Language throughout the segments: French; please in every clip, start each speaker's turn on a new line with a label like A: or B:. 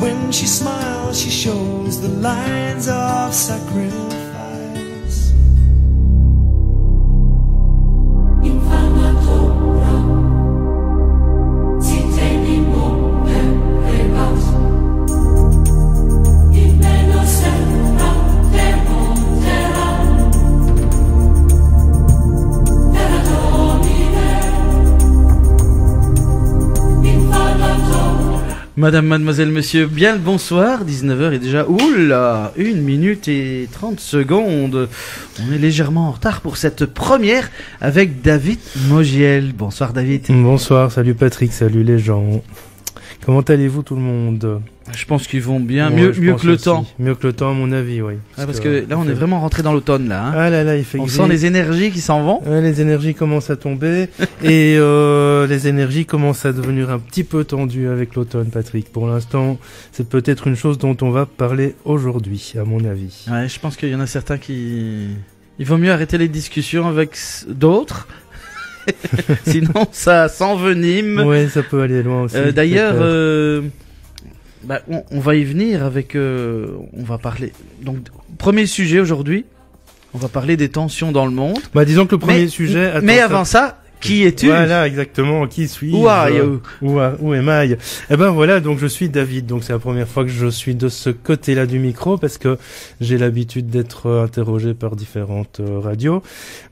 A: when she smiles, she shows the lines of sacrifice.
B: Madame, mademoiselle, monsieur, bien le bonsoir, 19h est déjà, oula, 1 minute et 30 secondes. On est légèrement en retard pour cette première avec David Mogiel. Bonsoir David.
C: Bonsoir, salut Patrick, salut les gens. Comment allez-vous tout le monde?
B: Je pense qu'ils vont bien, mieux que le
C: aussi.
B: temps.
C: Mieux que le temps à mon avis, oui.
B: Parce que là on est vraiment rentré dans l'automne là. Hein.
C: Ah là là, il fait
B: On
C: gris.
B: sent les énergies qui s'en vont.
C: Ouais, les énergies commencent à tomber et les énergies commencent à devenir un petit peu tendues avec l'automne, Patrick. Pour l'instant, c'est peut-être une chose dont on va parler aujourd'hui, à mon avis.
B: Ouais, je pense qu'il y en a certains qui... Il vaut mieux arrêter les discussions avec d'autres. Sinon ça s'envenime.
C: Ouais, ça peut aller loin aussi.
B: D'ailleurs... on va y venir avec... on va parler... Donc, premier sujet aujourd'hui, on va parler des tensions dans le monde.
C: Bah, disons que le premier sujet...
B: Mais avant ça, qui es-tu?
C: Voilà, exactement. Qui suis-je?
B: Où are you?
C: Où am I? Eh ben voilà, donc je suis David. Donc c'est la première fois que je suis de ce côté-là du micro parce que j'ai l'habitude d'être interrogé par différentes radios.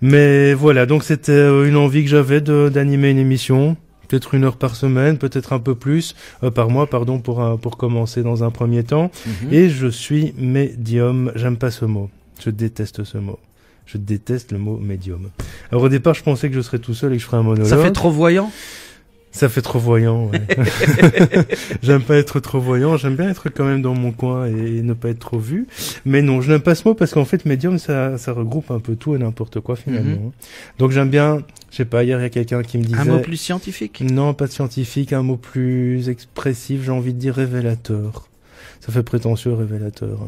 C: Mais voilà, donc c'était une envie que j'avais d'animer une émission. Peut-être 1 heure par semaine, peut-être un peu plus, par mois, pardon, pour commencer dans un premier temps. Et je suis médium. J'aime pas ce mot. Je déteste ce mot. Je déteste le mot médium. Alors au départ, je pensais que je serais tout seul et que je ferais un monologue.
B: Ça fait trop voyant?
C: Ça fait trop voyant, ouais. J'aime pas être trop voyant, j'aime bien être quand même dans mon coin et ne pas être trop vu. Mais non, je n'aime pas ce mot parce qu'en fait, médium, ça regroupe un peu tout et n'importe quoi finalement. Donc j'aime bien, je sais pas, hier il y a quelqu'un qui me disait...
B: Un mot plus scientifique?
C: Non, pas scientifique, un mot plus expressif, j'ai envie de dire révélateur. Ça fait prétentieux, révélateur.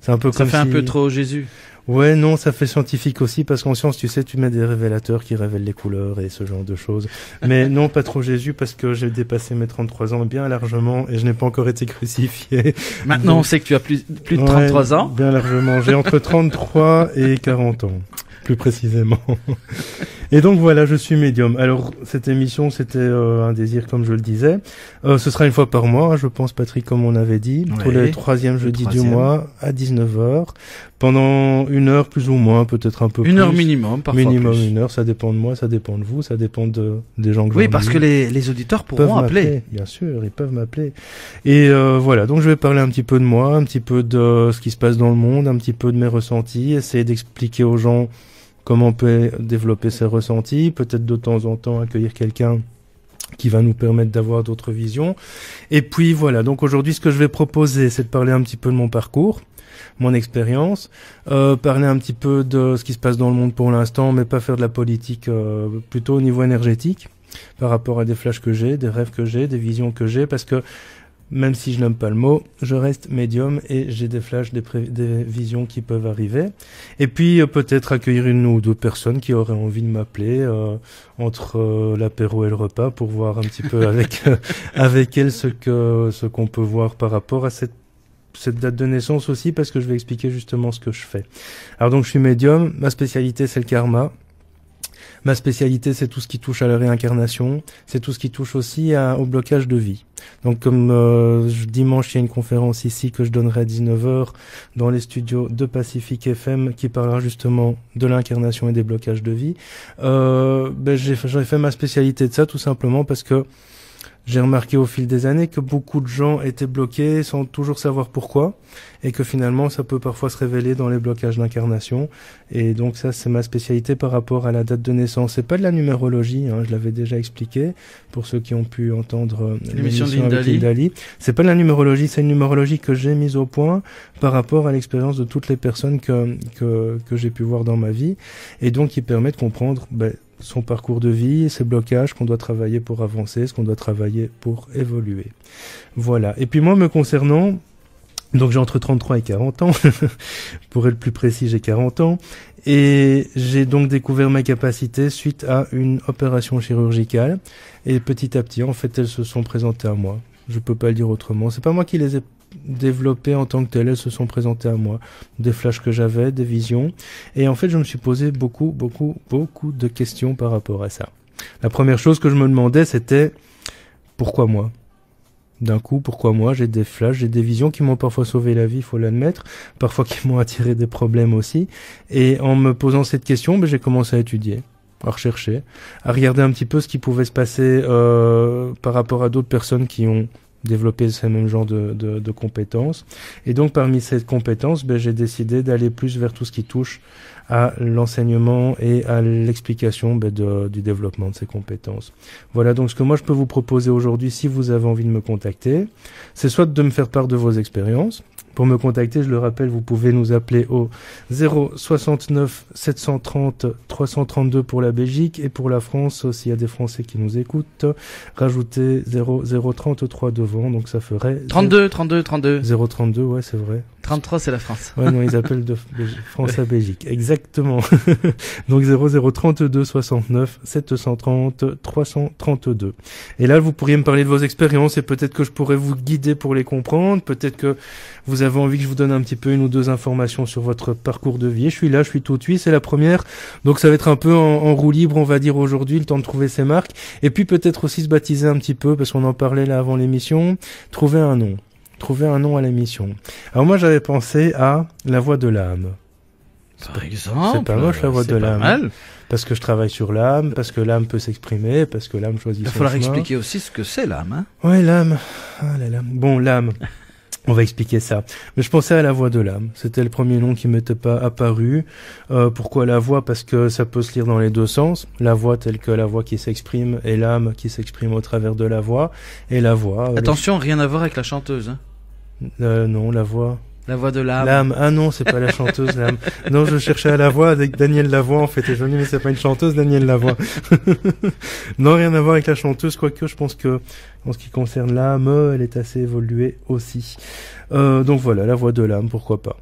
C: C'est un peu
B: ça
C: comme
B: fait un peu trop Jésus.
C: Ouais, non, ça fait scientifique aussi, parce qu'en science, tu sais, tu mets des révélateurs qui révèlent les couleurs et ce genre de choses. Mais non, pas trop Jésus, parce que j'ai dépassé mes 33 ans bien largement et je n'ai pas encore été crucifié.
B: Maintenant, on sait que tu as plus de 33 ans.
C: Bien largement. J'ai entre 33 et 40 ans, plus précisément. Et donc voilà, je suis médium. Alors, cette émission, c'était un désir, comme je le disais. Ce sera 1 fois par mois, je pense, Patrick, comme on avait dit, tous les 3e jeudis du mois, à 19h, pendant 1 heure, plus ou moins, peut-être un peu plus.
B: 1 heure minimum, parfois
C: minimum
B: plus.
C: 1 heure, ça dépend de moi, ça dépend de vous, ça dépend des gens que
B: Oui, parce que les auditeurs pourront appeler.
C: Bien sûr, ils peuvent m'appeler. Et voilà, donc je vais parler un petit peu de moi, un petit peu de ce qui se passe dans le monde, un petit peu de mes ressentis, essayer d'expliquer aux gens comment on peut développer ses ressentis, peut-être de temps en temps accueillir quelqu'un qui va nous permettre d'avoir d'autres visions. Et puis voilà, donc aujourd'hui ce que je vais proposer, c'est de parler un petit peu de mon parcours, mon expérience, parler un petit peu de ce qui se passe dans le monde pour l'instant, mais pas faire de la politique, plutôt au niveau énergétique, par rapport à des flashs que j'ai, des rêves que j'ai, des visions que j'ai, parce que même si je n'aime pas le mot, je reste médium et j'ai des flashs, des visions qui peuvent arriver. Et puis peut-être accueillir 1 ou 2 personnes qui auraient envie de m'appeler entre l'apéro et le repas pour voir un petit peu avec elles ce qu'on peut voir par rapport à cette date de naissance aussi, parce que je vais expliquer justement ce que je fais. Alors donc je suis médium, ma spécialité c'est le karma. Ma spécialité, c'est tout ce qui touche à la réincarnation, c'est tout ce qui touche aussi au blocage de vie. Donc comme dimanche, il y a une conférence ici que je donnerai à 19h dans les studios de Pacific FM qui parlera justement de l'incarnation et des blocages de vie. J'ai fait ma spécialité de ça tout simplement parce que j'ai remarqué au fil des années que beaucoup de gens étaient bloqués sans toujours savoir pourquoi et que finalement ça peut parfois se révéler dans les blocages d'incarnation. Et donc ça, c'est ma spécialité par rapport à la date de naissance. C'est pas de la numérologie, je l'avais déjà expliqué pour ceux qui ont pu entendre l'émission avec Lindali. C'est pas de la numérologie, c'est une numérologie que j'ai mise au point par rapport à l'expérience de toutes les personnes que j'ai pu voir dans ma vie et donc qui permet de comprendre son parcours de vie, ses blocages qu'on doit travailler pour avancer, ce qu'on doit travailler pour évoluer. Voilà. Et puis moi, me concernant, donc j'ai entre 33 et 40 ans, pour être plus précis, j'ai 40 ans, et j'ai donc découvert ma capacité suite à une opération chirurgicale, et petit à petit, en fait, elles se sont présentées à moi. Je peux pas le dire autrement. C'est pas moi qui les ai développées en tant que telles. Elles se sont présentées à moi. Des flashs que j'avais, des visions. Et en fait, je me suis posé beaucoup de questions par rapport à ça. La première chose que je me demandais, c'était pourquoi moi? D'un coup, pourquoi moi? J'ai des flashs, j'ai des visions qui m'ont parfois sauvé la vie, il faut l'admettre, parfois qui m'ont attiré des problèmes aussi. Et en me posant cette question, j'ai commencé à étudier, à rechercher, à regarder un petit peu ce qui pouvait se passer par rapport à d'autres personnes qui ont développé ce même genre de compétences. Et donc, parmi ces compétences, j'ai décidé d'aller plus vers tout ce qui touche à l'enseignement et à l'explication du développement de ces compétences. Voilà donc ce que moi je peux vous proposer aujourd'hui si vous avez envie de me contacter. C'est soit de me faire part de vos expériences. Pour me contacter, je le rappelle, vous pouvez nous appeler au 069 730 332 pour la Belgique et pour la France, s'il y a des Français qui nous écoutent, rajoutez 0033 devant, donc ça ferait...
B: 32.
C: 032, ouais, c'est vrai.
B: 33, c'est la France.
C: Ouais, non, ils appellent de France à Belgique. Exactement. Donc 0032 69 730 332. Et là, vous pourriez me parler de vos expériences et peut-être que je pourrais vous guider pour les comprendre. Peut-être que vous avez envie que je vous donne un petit peu une ou deux informations sur votre parcours de vie. Je suis là, je suis tout de suite, c'est la première. Donc ça va être un peu en roue libre, on va dire aujourd'hui, le temps de trouver ses marques. Et puis peut-être aussi se baptiser un petit peu, parce qu'on en parlait là avant l'émission. Trouver un nom à l'émission. Alors moi j'avais pensé à La Voix de l'âme.
B: Par exemple.
C: C'est pas moche La Voix de l'âme.
B: Mal.
C: Parce que je travaille sur l'âme, parce que l'âme peut s'exprimer, parce que l'âme choisit son chemin.
B: Il va falloir expliquer aussi ce que c'est l'âme. Hein.
C: Ouais, l'âme. Ah là là. Bon, l'âme. On va expliquer ça. Mais je pensais à La Voix de l'âme. C'était le premier nom qui m'était pas apparu. Pourquoi la voix? Parce que ça peut se lire dans les deux sens. La voix telle que la voix qui s'exprime et l'âme qui s'exprime au travers de la voix. Et la voix...
B: Attention, rien à voir avec la chanteuse. Hein.
C: Non, la voix...
B: La voix de l'âme.
C: L'âme. Ah non, c'est pas la chanteuse, l'âme. Non, je cherchais à la voix avec Daniel Lavoie, en fait. Et je me dis, mais c'est pas une chanteuse, Daniel Lavoie. Non, rien à voir avec la chanteuse, quoique je pense que, en ce qui concerne l'âme, elle est assez évoluée aussi. Donc voilà, La Voix de l'âme, pourquoi pas.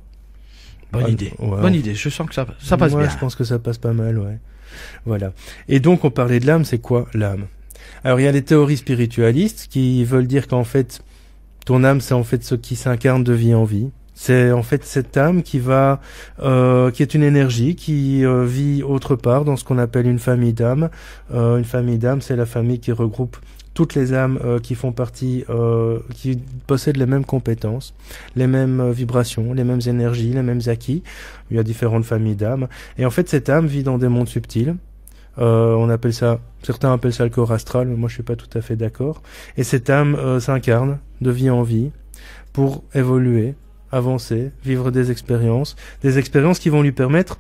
B: Bonne idée.
C: Ouais,
B: Bonne idée. Je sens que ça passe bien.
C: Je pense que ça passe pas mal, ouais. Voilà. Et donc, on parlait de l'âme, c'est quoi, l'âme? Alors, il y a les théories spiritualistes qui veulent dire qu'en fait, ton âme, c'est en fait ce qui s'incarne de vie en vie. C'est en fait cette âme qui est une énergie qui vit autre part dans ce qu'on appelle une famille d'âmes. Une famille d'âmes, c'est la famille qui regroupe toutes les âmes qui font partie, qui possèdent les mêmes compétences, les mêmes vibrations, les mêmes énergies, les mêmes acquis. Il y a différentes familles d'âmes. Et en fait, cette âme vit dans des mondes subtils. On appelle ça, certains appellent ça le corps astral, mais moi je suis pas tout à fait d'accord. Et cette âme s'incarne de vie en vie pour évoluer, avancer, vivre des expériences qui vont lui permettre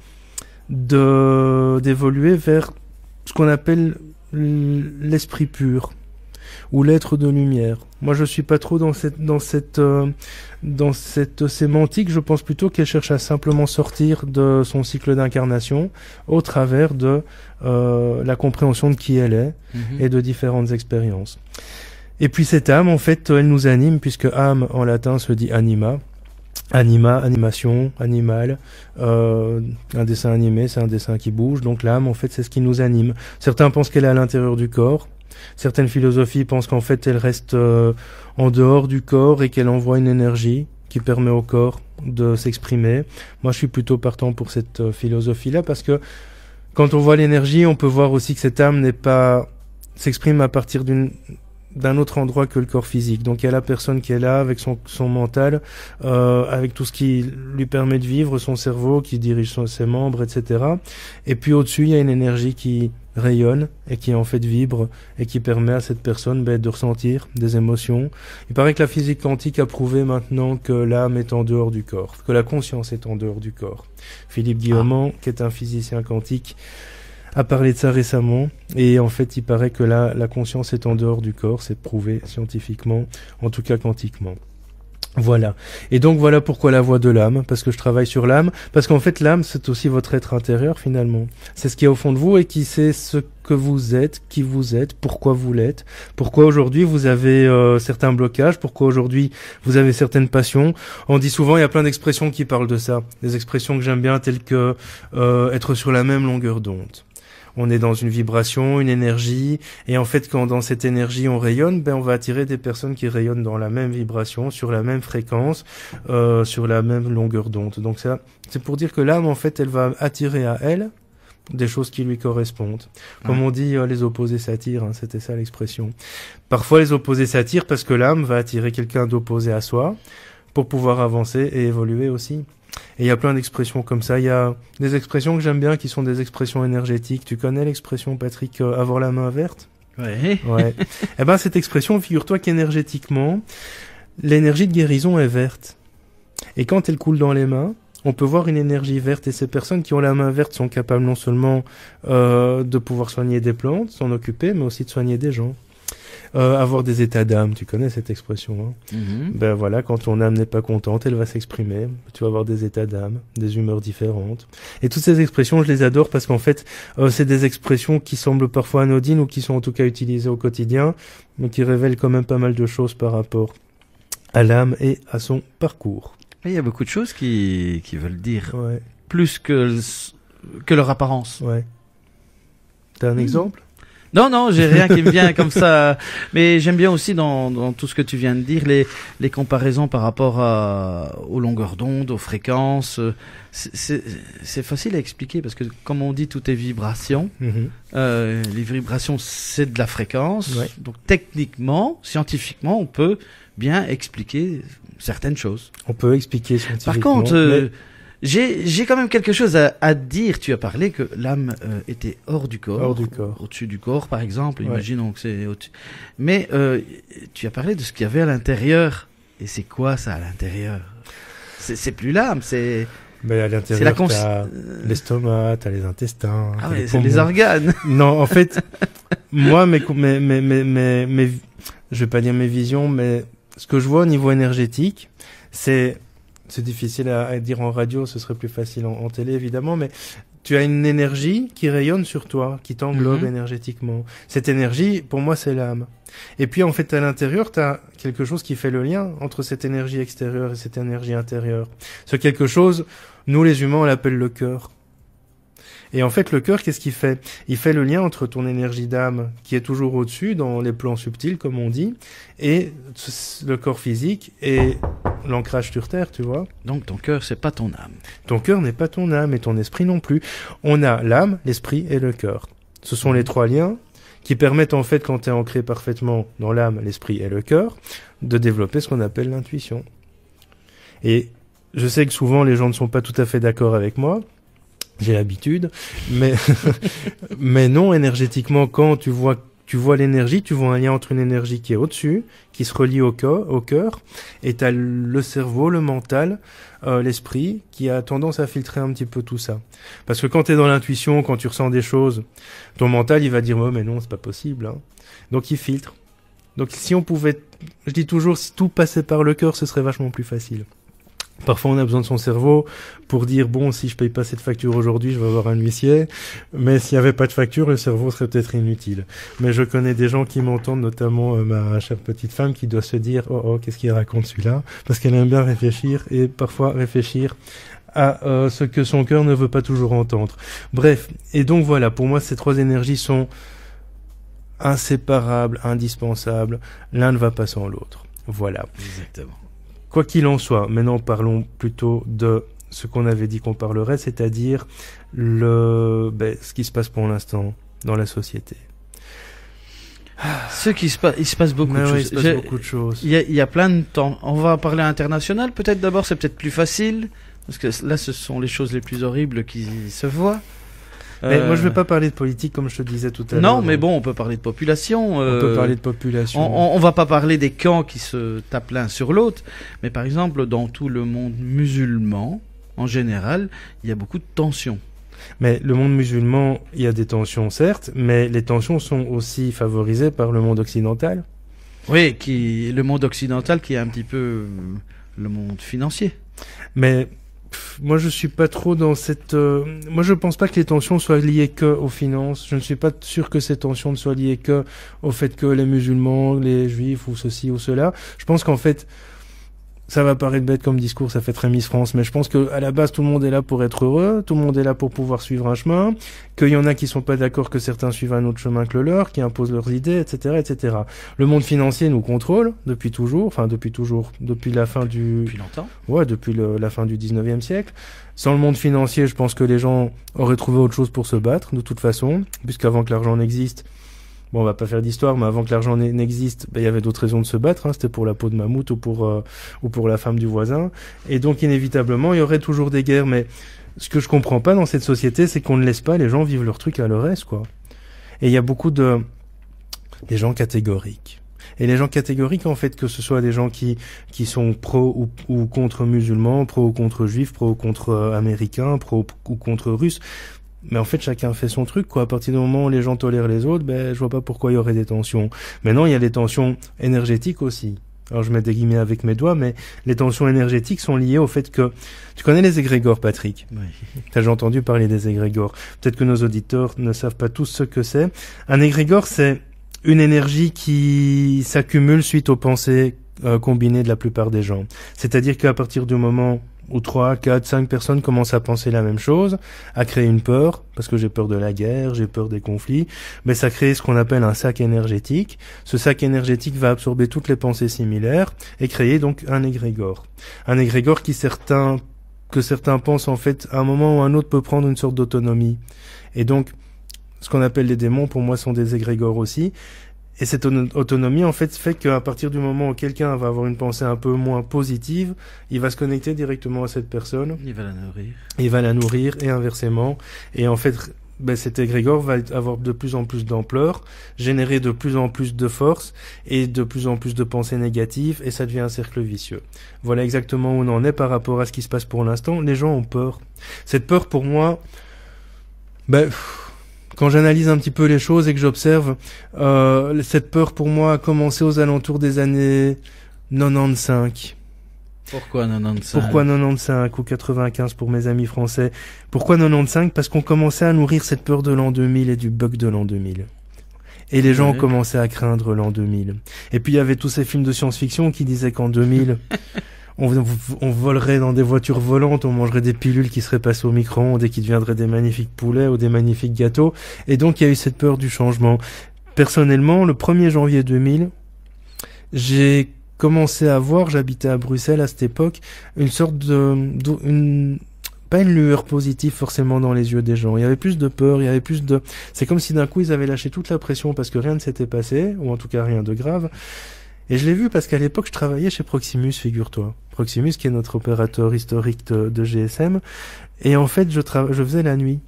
C: d'évoluer vers ce qu'on appelle l'esprit pur ou l'être de lumière. Moi, je suis pas trop dans cette sémantique. Je pense plutôt qu'elle cherche à simplement sortir de son cycle d'incarnation au travers de la compréhension de qui elle est et de différentes expériences. Et puis cette âme, en fait, elle nous anime, puisque âme en latin se dit anima. Anima, animation, animal, un dessin animé, c'est un dessin qui bouge, donc l'âme, en fait, c'est ce qui nous anime. Certains pensent qu'elle est à l'intérieur du corps, certaines philosophies pensent qu'en fait, elle reste en dehors du corps et qu'elle envoie une énergie qui permet au corps de s'exprimer. Moi, je suis plutôt partant pour cette philosophie-là, parce que quand on voit l'énergie, on peut voir aussi que cette âme s'exprime à partir d'un autre endroit que le corps physique. Donc il y a la personne qui est là avec son mental, avec tout ce qui lui permet de vivre, son cerveau qui dirige ses membres, etc. Et puis au-dessus, il y a une énergie qui rayonne et qui en fait vibre et qui permet à cette personne de ressentir des émotions. Il paraît que la physique quantique a prouvé maintenant que l'âme est en dehors du corps, que la conscience est en dehors du corps. Philippe Guillemont, qui est un physicien quantique, a parlé de ça récemment, et en fait il paraît que la conscience est en dehors du corps, c'est prouvé scientifiquement, en tout cas quantiquement. Voilà. Et donc voilà pourquoi la voix de l'âme, parce que je travaille sur l'âme, parce qu'en fait l'âme c'est aussi votre être intérieur finalement. C'est ce qui est au fond de vous et qui sait ce que vous êtes, qui vous êtes, pourquoi vous l'êtes, pourquoi aujourd'hui vous avez certains blocages, pourquoi aujourd'hui vous avez certaines passions. On dit souvent, il y a plein d'expressions qui parlent de ça, des expressions que j'aime bien telles que être sur la même longueur d'onde. On est dans une vibration, une énergie, et en fait, quand dans cette énergie on rayonne, on va attirer des personnes qui rayonnent dans la même vibration, sur la même fréquence, sur la même longueur d'onde. Donc ça, c'est pour dire que l'âme, en fait, elle va attirer à elle des choses qui lui correspondent. Comme on dit, les opposés s'attirent, hein, c'était ça l'expression. Parfois, les opposés s'attirent parce que l'âme va attirer quelqu'un d'opposé à soi pour pouvoir avancer et évoluer aussi. Et il y a plein d'expressions comme ça. Il y a des expressions que j'aime bien qui sont des expressions énergétiques. Tu connais l'expression, Patrick, avoir la main verte?
B: Ouais.
C: Ouais. Eh ben, cette expression, figure-toi qu'énergétiquement, l'énergie de guérison est verte. Et quand elle coule dans les mains, on peut voir une énergie verte, et ces personnes qui ont la main verte sont capables non seulement de pouvoir soigner des plantes, s'en occuper, mais aussi de soigner des gens. Avoir des états d'âme, tu connais cette expression, hein? Ben voilà, quand ton âme n'est pas contente, elle va s'exprimer. Tu vas avoir des états d'âme, des humeurs différentes. Et toutes ces expressions, je les adore parce qu'en fait, c'est des expressions qui semblent parfois anodines ou qui sont en tout cas utilisées au quotidien, mais qui révèlent quand même pas mal de choses par rapport à l'âme et à son parcours.
B: Il y a beaucoup de choses qui veulent dire
C: Ouais.
B: plus que leur apparence.
C: Ouais. T'as un exemple?
B: Non, j'ai rien qui me vient comme ça. Mais j'aime bien aussi dans tout ce que tu viens de dire, les comparaisons par rapport aux longueurs d'onde, aux fréquences. C'est facile à expliquer parce que, comme on dit, tout est vibration. Les vibrations, c'est de la fréquence.
C: Ouais.
B: Donc, techniquement, scientifiquement, on peut bien expliquer certaines choses.
C: On peut expliquer scientifiquement.
B: Par contre,
C: mais...
B: j'ai quand même quelque chose à dire. Tu as parlé que l'âme était hors du corps.
C: Hors du corps.
B: Au-dessus du corps, par exemple.
C: Ouais.
B: Imaginons que c'est au-dessus. Mais tu as parlé de ce qu'il y avait à l'intérieur. Et c'est quoi ça à l'intérieur? C'est plus l'âme, c'est...
C: Mais à
B: C'est
C: l'intérieur,
B: la
C: t'as l'estomac, t'as les intestins.
B: Ah
C: t'as
B: ouais,
C: les
B: c'est les
C: poumons.
B: organes.
C: Non, en fait, moi, je vais pas dire mes visions, mais ce que je vois au niveau énergétique, c'est difficile à dire en radio, ce serait plus facile en télé, évidemment, mais tu as une énergie qui rayonne sur toi, qui t'englobe énergétiquement. Cette énergie, pour moi, c'est l'âme. Et puis, en fait, à l'intérieur, tu as quelque chose qui fait le lien entre cette énergie extérieure et cette énergie intérieure. Ce quelque chose, nous, les humains, on l'appelle le cœur. Et en fait, le cœur, qu'est-ce qu'il fait? Il fait le lien entre ton énergie d'âme, qui est toujours au-dessus, dans les plans subtils, comme on dit, et le corps physique et l'ancrage sur Terre, tu vois.
B: Donc ton cœur, c'est pas ton âme.
C: Ton cœur n'est pas ton âme et ton esprit non plus. On a l'âme, l'esprit et le cœur. Ce sont les trois liens qui permettent, en fait, quand tu es ancré parfaitement dans l'âme, l'esprit et le cœur, de développer ce qu'on appelle l'intuition. Et je sais que souvent, les gens ne sont pas tout à fait d'accord avec moi. J'ai l'habitude, mais mais non, énergétiquement, quand tu vois l'énergie, tu vois un lien entre une énergie qui est au-dessus, qui se relie au cœur, et t'as le cerveau, le mental, l'esprit, qui a tendance à filtrer un petit peu tout ça. Parce que quand t'es dans l'intuition, quand tu ressens des choses, ton mental, il va dire, oh, mais non, c'est pas possible, hein. Donc il filtre. Donc si on pouvait, je dis toujours, si tout passait par le cœur, ce serait vachement plus facile. Parfois, on a besoin de son cerveau pour dire, bon, si je paye pas cette facture aujourd'hui, je vais avoir un huissier. Mais s'il y avait pas de facture, le cerveau serait peut-être inutile. Mais je connais des gens qui m'entendent, notamment ma chère petite femme, qui doit se dire, oh, qu'est-ce qu'il raconte celui-là? Parce qu'elle aime bien réfléchir et parfois réfléchir à ce que son cœur ne veut pas toujours entendre. Bref. Et donc voilà, pour moi, ces trois énergies sont inséparables, indispensables. L'un ne va pas sans l'autre. Voilà.
B: Exactement.
C: Quoi qu'il en soit, maintenant parlons plutôt de ce qu'on avait dit qu'on parlerait, c'est-à-dire ce qui se passe pour l'instant dans la société.
B: Il se passe beaucoup de choses.
C: Il se passe beaucoup de choses.
B: Il y a plein de temps. On va parler international peut-être d'abord, c'est peut-être plus facile, parce que là ce sont les choses les plus horribles qui se voient.
C: Mais moi je ne vais pas parler de politique comme je te disais tout à l'heure.
B: Non, mais bon, on peut parler de population.
C: On peut parler de population.
B: On va pas parler des camps qui se tapent l'un sur l'autre, mais par exemple, dans tout le monde musulman, en général, il y a beaucoup de tensions.
C: Mais le monde musulman, il y a des tensions certes, mais les tensions sont aussi favorisées par le monde occidental.
B: Oui, le monde occidental qui est un petit peu le monde financier.
C: Mais moi, je suis pas trop dans cette... Moi, je pense pas que les tensions soient liées que aux finances. Je ne suis pas sûr que ces tensions ne soient liées que au fait que les musulmans, les juifs ou ceci ou cela. Je pense qu'en fait, ça va paraître bête comme discours, ça fait très Miss France, mais je pense que à la base tout le monde est là pour être heureux, tout le monde est là pour pouvoir suivre un chemin, qu'il y en a qui sont pas d'accord que certains suivent un autre chemin que le leur, qui imposent leurs idées, etc., etc. Le monde financier nous contrôle depuis la fin du...
B: Depuis longtemps.
C: Ouais, depuis la fin du 19e siècle. Sans le monde financier, je pense que les gens auraient trouvé autre chose pour se battre, de toute façon, puisqu'avant que l'argent n'existe, bon, on va pas faire d'histoire, mais avant que l'argent n'existe, il y avait d'autres raisons de se battre, hein, c'était pour la peau de mammouth ou pour la femme du voisin. Et donc, inévitablement, il y aurait toujours des guerres, mais ce que je comprends pas dans cette société, c'est qu'on ne laisse pas les gens vivre leur truc à leur aise, quoi. Et il y a beaucoup des gens catégoriques. Et les gens catégoriques, en fait, que ce soit des gens qui sont pro ou contre musulmans, pro ou contre juifs, pro ou contre américains, pro ou contre russes, mais en fait, chacun fait son truc, quoi. À partir du moment où les gens tolèrent les autres, je vois pas pourquoi il y aurait des tensions. Maintenant, il y a des tensions énergétiques aussi. Alors, je mets des guillemets avec mes doigts, mais les tensions énergétiques sont liées au fait que... Tu connais les égrégores, Patrick?
B: Oui.
C: T'as déjà entendu parler des égrégores. Peut-être que nos auditeurs ne savent pas tous ce que c'est. Un égrégore, c'est une énergie qui s'accumule suite aux pensées combinées de la plupart des gens. C'est-à-dire qu'à partir du moment où 3, 4, 5 personnes commencent à penser la même chose, à créer une peur, parce que j'ai peur de la guerre, j'ai peur des conflits, ça crée ce qu'on appelle un sac énergétique. Ce sac énergétique va absorber toutes les pensées similaires et créer donc un égrégore. Un égrégore que certains pensent en fait à un moment ou à un autre peut prendre une sorte d'autonomie. Et donc, ce qu'on appelle les démons, pour moi, sont des égrégores aussi. Et cette autonomie, en fait qu'à partir du moment où quelqu'un va avoir une pensée un peu moins positive, il va se connecter directement à cette personne.
B: Il va la nourrir.
C: Il va la nourrir, et inversement. Et en fait, cet égrégore va avoir de plus en plus d'ampleur, générer de plus en plus de force, et de plus en plus de pensées négatives, et ça devient un cercle vicieux. Voilà exactement où on en est par rapport à ce qui se passe pour l'instant. Les gens ont peur. Cette peur, pour moi, quand j'analyse un petit peu les choses et que j'observe, cette peur pour moi a commencé aux alentours des années 95.
B: Pourquoi 95?
C: Pourquoi 95 ou 95 pour mes amis français? Pourquoi 95? Parce qu'on commençait à nourrir cette peur de l'an 2000 et du bug de l'an 2000. Et les gens ont commencé à craindre l'an 2000. Et puis il y avait tous ces films de science-fiction qui disaient qu'en 2000... On volerait dans des voitures volantes, on mangerait des pilules qui seraient passées au micro-ondes et qui deviendraient des magnifiques poulets ou des magnifiques gâteaux. Et donc, il y a eu cette peur du changement. Personnellement, le 1er janvier 2000, j'ai commencé à voir, j'habitais à Bruxelles à cette époque, une sorte pas une lueur positive forcément dans les yeux des gens. Il y avait plus de peur, c'est comme si d'un coup ils avaient lâché toute la pression parce que rien ne s'était passé, ou en tout cas rien de grave. Et je l'ai vu parce qu'à l'époque, je travaillais chez Proximus, figure-toi. Proximus, qui est notre opérateur historique de GSM. Et en fait, je faisais la nuit.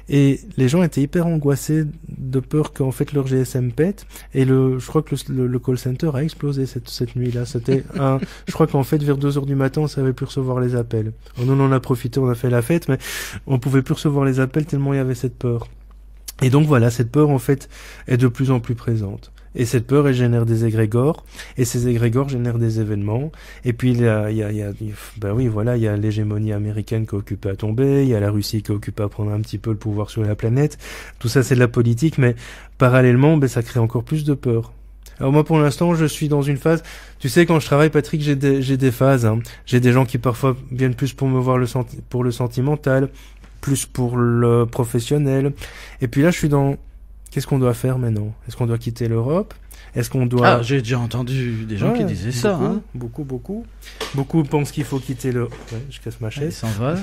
C: Et les gens étaient hyper angoissés de peur qu'en fait leur GSM pète. Et je crois que le call center a explosé cette nuit-là. Je crois qu'en fait, vers 2h du matin, on savait plus recevoir les appels. Alors, nous, on en a profité, on a fait la fête, mais on pouvait plus recevoir les appels tellement il y avait cette peur. Et donc voilà, cette peur, en fait, est de plus en plus présente. Et cette peur, elle génère des égrégores, et ces égrégores génèrent des événements. Et puis il y a l'hégémonie américaine qui est occupée à tomber, il y a la Russie qui est occupée à prendre un petit peu le pouvoir sur la planète. Tout ça, c'est de la politique, mais parallèlement, ça crée encore plus de peur. Alors moi, pour l'instant, je suis dans une phase. Tu sais, quand je travaille, Patrick, j'ai des phases. Hein. J'ai des gens qui parfois viennent plus pour me voir pour le sentimental, plus pour le professionnel. Et puis là, je suis dans... Qu'est-ce qu'on doit faire maintenant? Est-ce qu'on doit quitter l'Europe? Est-ce qu'on doit...
B: Ah, j'ai déjà entendu des gens qui disaient ça.
C: Beaucoup. Beaucoup pensent qu'il faut quitter le... Ouais, je casse ma chaise.
B: Il s'en va.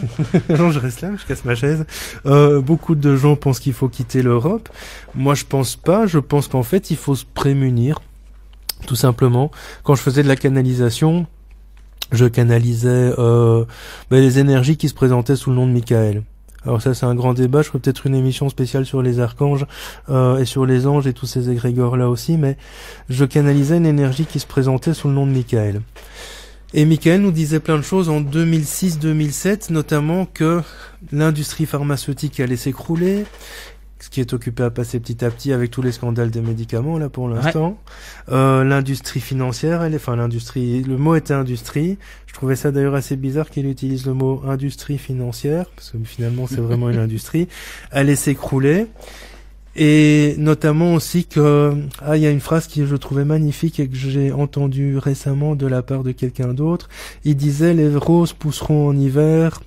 C: Non, je reste là, je casse ma chaise. Beaucoup de gens pensent qu'il faut quitter l'Europe. Moi, je pense pas. Je pense qu'en fait, il faut se prémunir. Tout simplement. Quand je faisais de la canalisation, je canalisais les énergies qui se présentaient sous le nom de Michael. Alors ça, c'est un grand débat. Je ferai peut-être une émission spéciale sur les archanges et sur les anges et tous ces égrégores-là aussi, mais je canalisais une énergie qui se présentait sous le nom de Michael. Et Michael nous disait plein de choses en 2006-2007, notamment que l'industrie pharmaceutique allait s'écrouler, ce qui est occupé à passer petit à petit avec tous les scandales des médicaments là pour l'instant. Ouais. L'industrie financière, le mot était industrie. Je trouvais ça d'ailleurs assez bizarre qu'il utilise le mot industrie financière, parce que finalement c'est vraiment une industrie. Allait s'écrouler. Et notamment aussi que, il y a une phrase que je trouvais magnifique et que j'ai entendue récemment de la part de quelqu'un d'autre. Il disait, les roses pousseront en hiver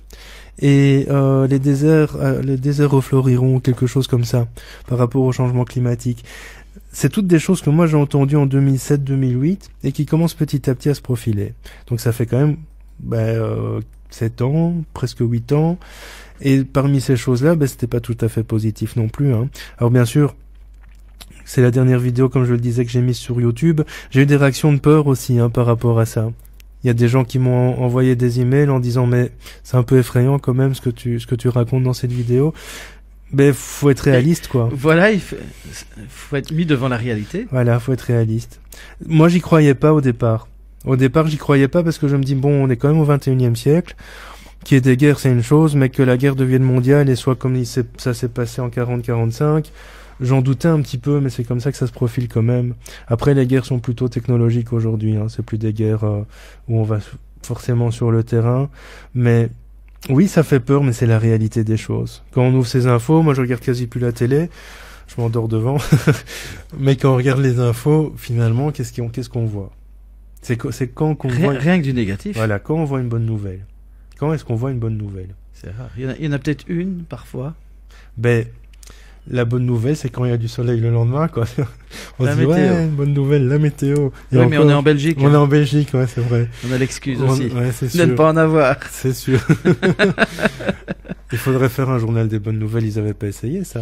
C: et les déserts refleuriront, quelque chose comme ça, par rapport au changement climatique. C'est toutes des choses que moi j'ai entendues en 2007-2008 et qui commencent petit à petit à se profiler. Donc ça fait quand même 7 ans, presque 8 ans. Et parmi ces choses-là, c'était pas tout à fait positif non plus, hein. Alors bien sûr, c'est la dernière vidéo, comme je le disais, que j'ai mise sur YouTube. J'ai eu des réactions de peur aussi, hein, par rapport à ça. Il y a des gens qui m'ont envoyé des emails en disant, mais c'est un peu effrayant quand même ce que tu racontes dans cette vidéo. Mais faut être réaliste, quoi.
B: Voilà, faut être mis devant la réalité.
C: Voilà, faut être réaliste. Moi, j'y croyais pas au départ. Au départ, j'y croyais pas parce que je me dis, bon, on est quand même au 21e siècle. Qu'il y ait des guerres, c'est une chose, mais que la guerre devienne mondiale et soit comme ça s'est passé en 40-45, j'en doutais un petit peu, mais c'est comme ça que ça se profile quand même. Après, les guerres sont plutôt technologiques aujourd'hui, hein. C'est plus des guerres où on va forcément sur le terrain, mais oui, ça fait peur, mais c'est la réalité des choses. Quand on ouvre ces infos, moi je regarde quasi plus la télé, je m'endors devant, mais quand on regarde les infos, finalement, qu'est-ce qu'on voit? C'est quand qu'on voit...
B: Rien que du négatif.
C: Voilà, quand on voit une bonne nouvelle. Quand est-ce qu'on voit une bonne nouvelle?
B: C'est rare. Il y en a peut-être une, parfois.
C: La bonne nouvelle, c'est quand il y a du soleil le lendemain, quoi. On se dit,
B: météo.
C: ouais, bonne nouvelle, la météo.
B: Et oui, mais on est en Belgique.
C: On est en Belgique, ouais, c'est vrai.
B: On a l'excuse aussi.
C: Ouais, c'est
B: de ne pas en avoir.
C: C'est sûr. Il faudrait faire un journal des bonnes nouvelles. Ils avaient pas essayé ça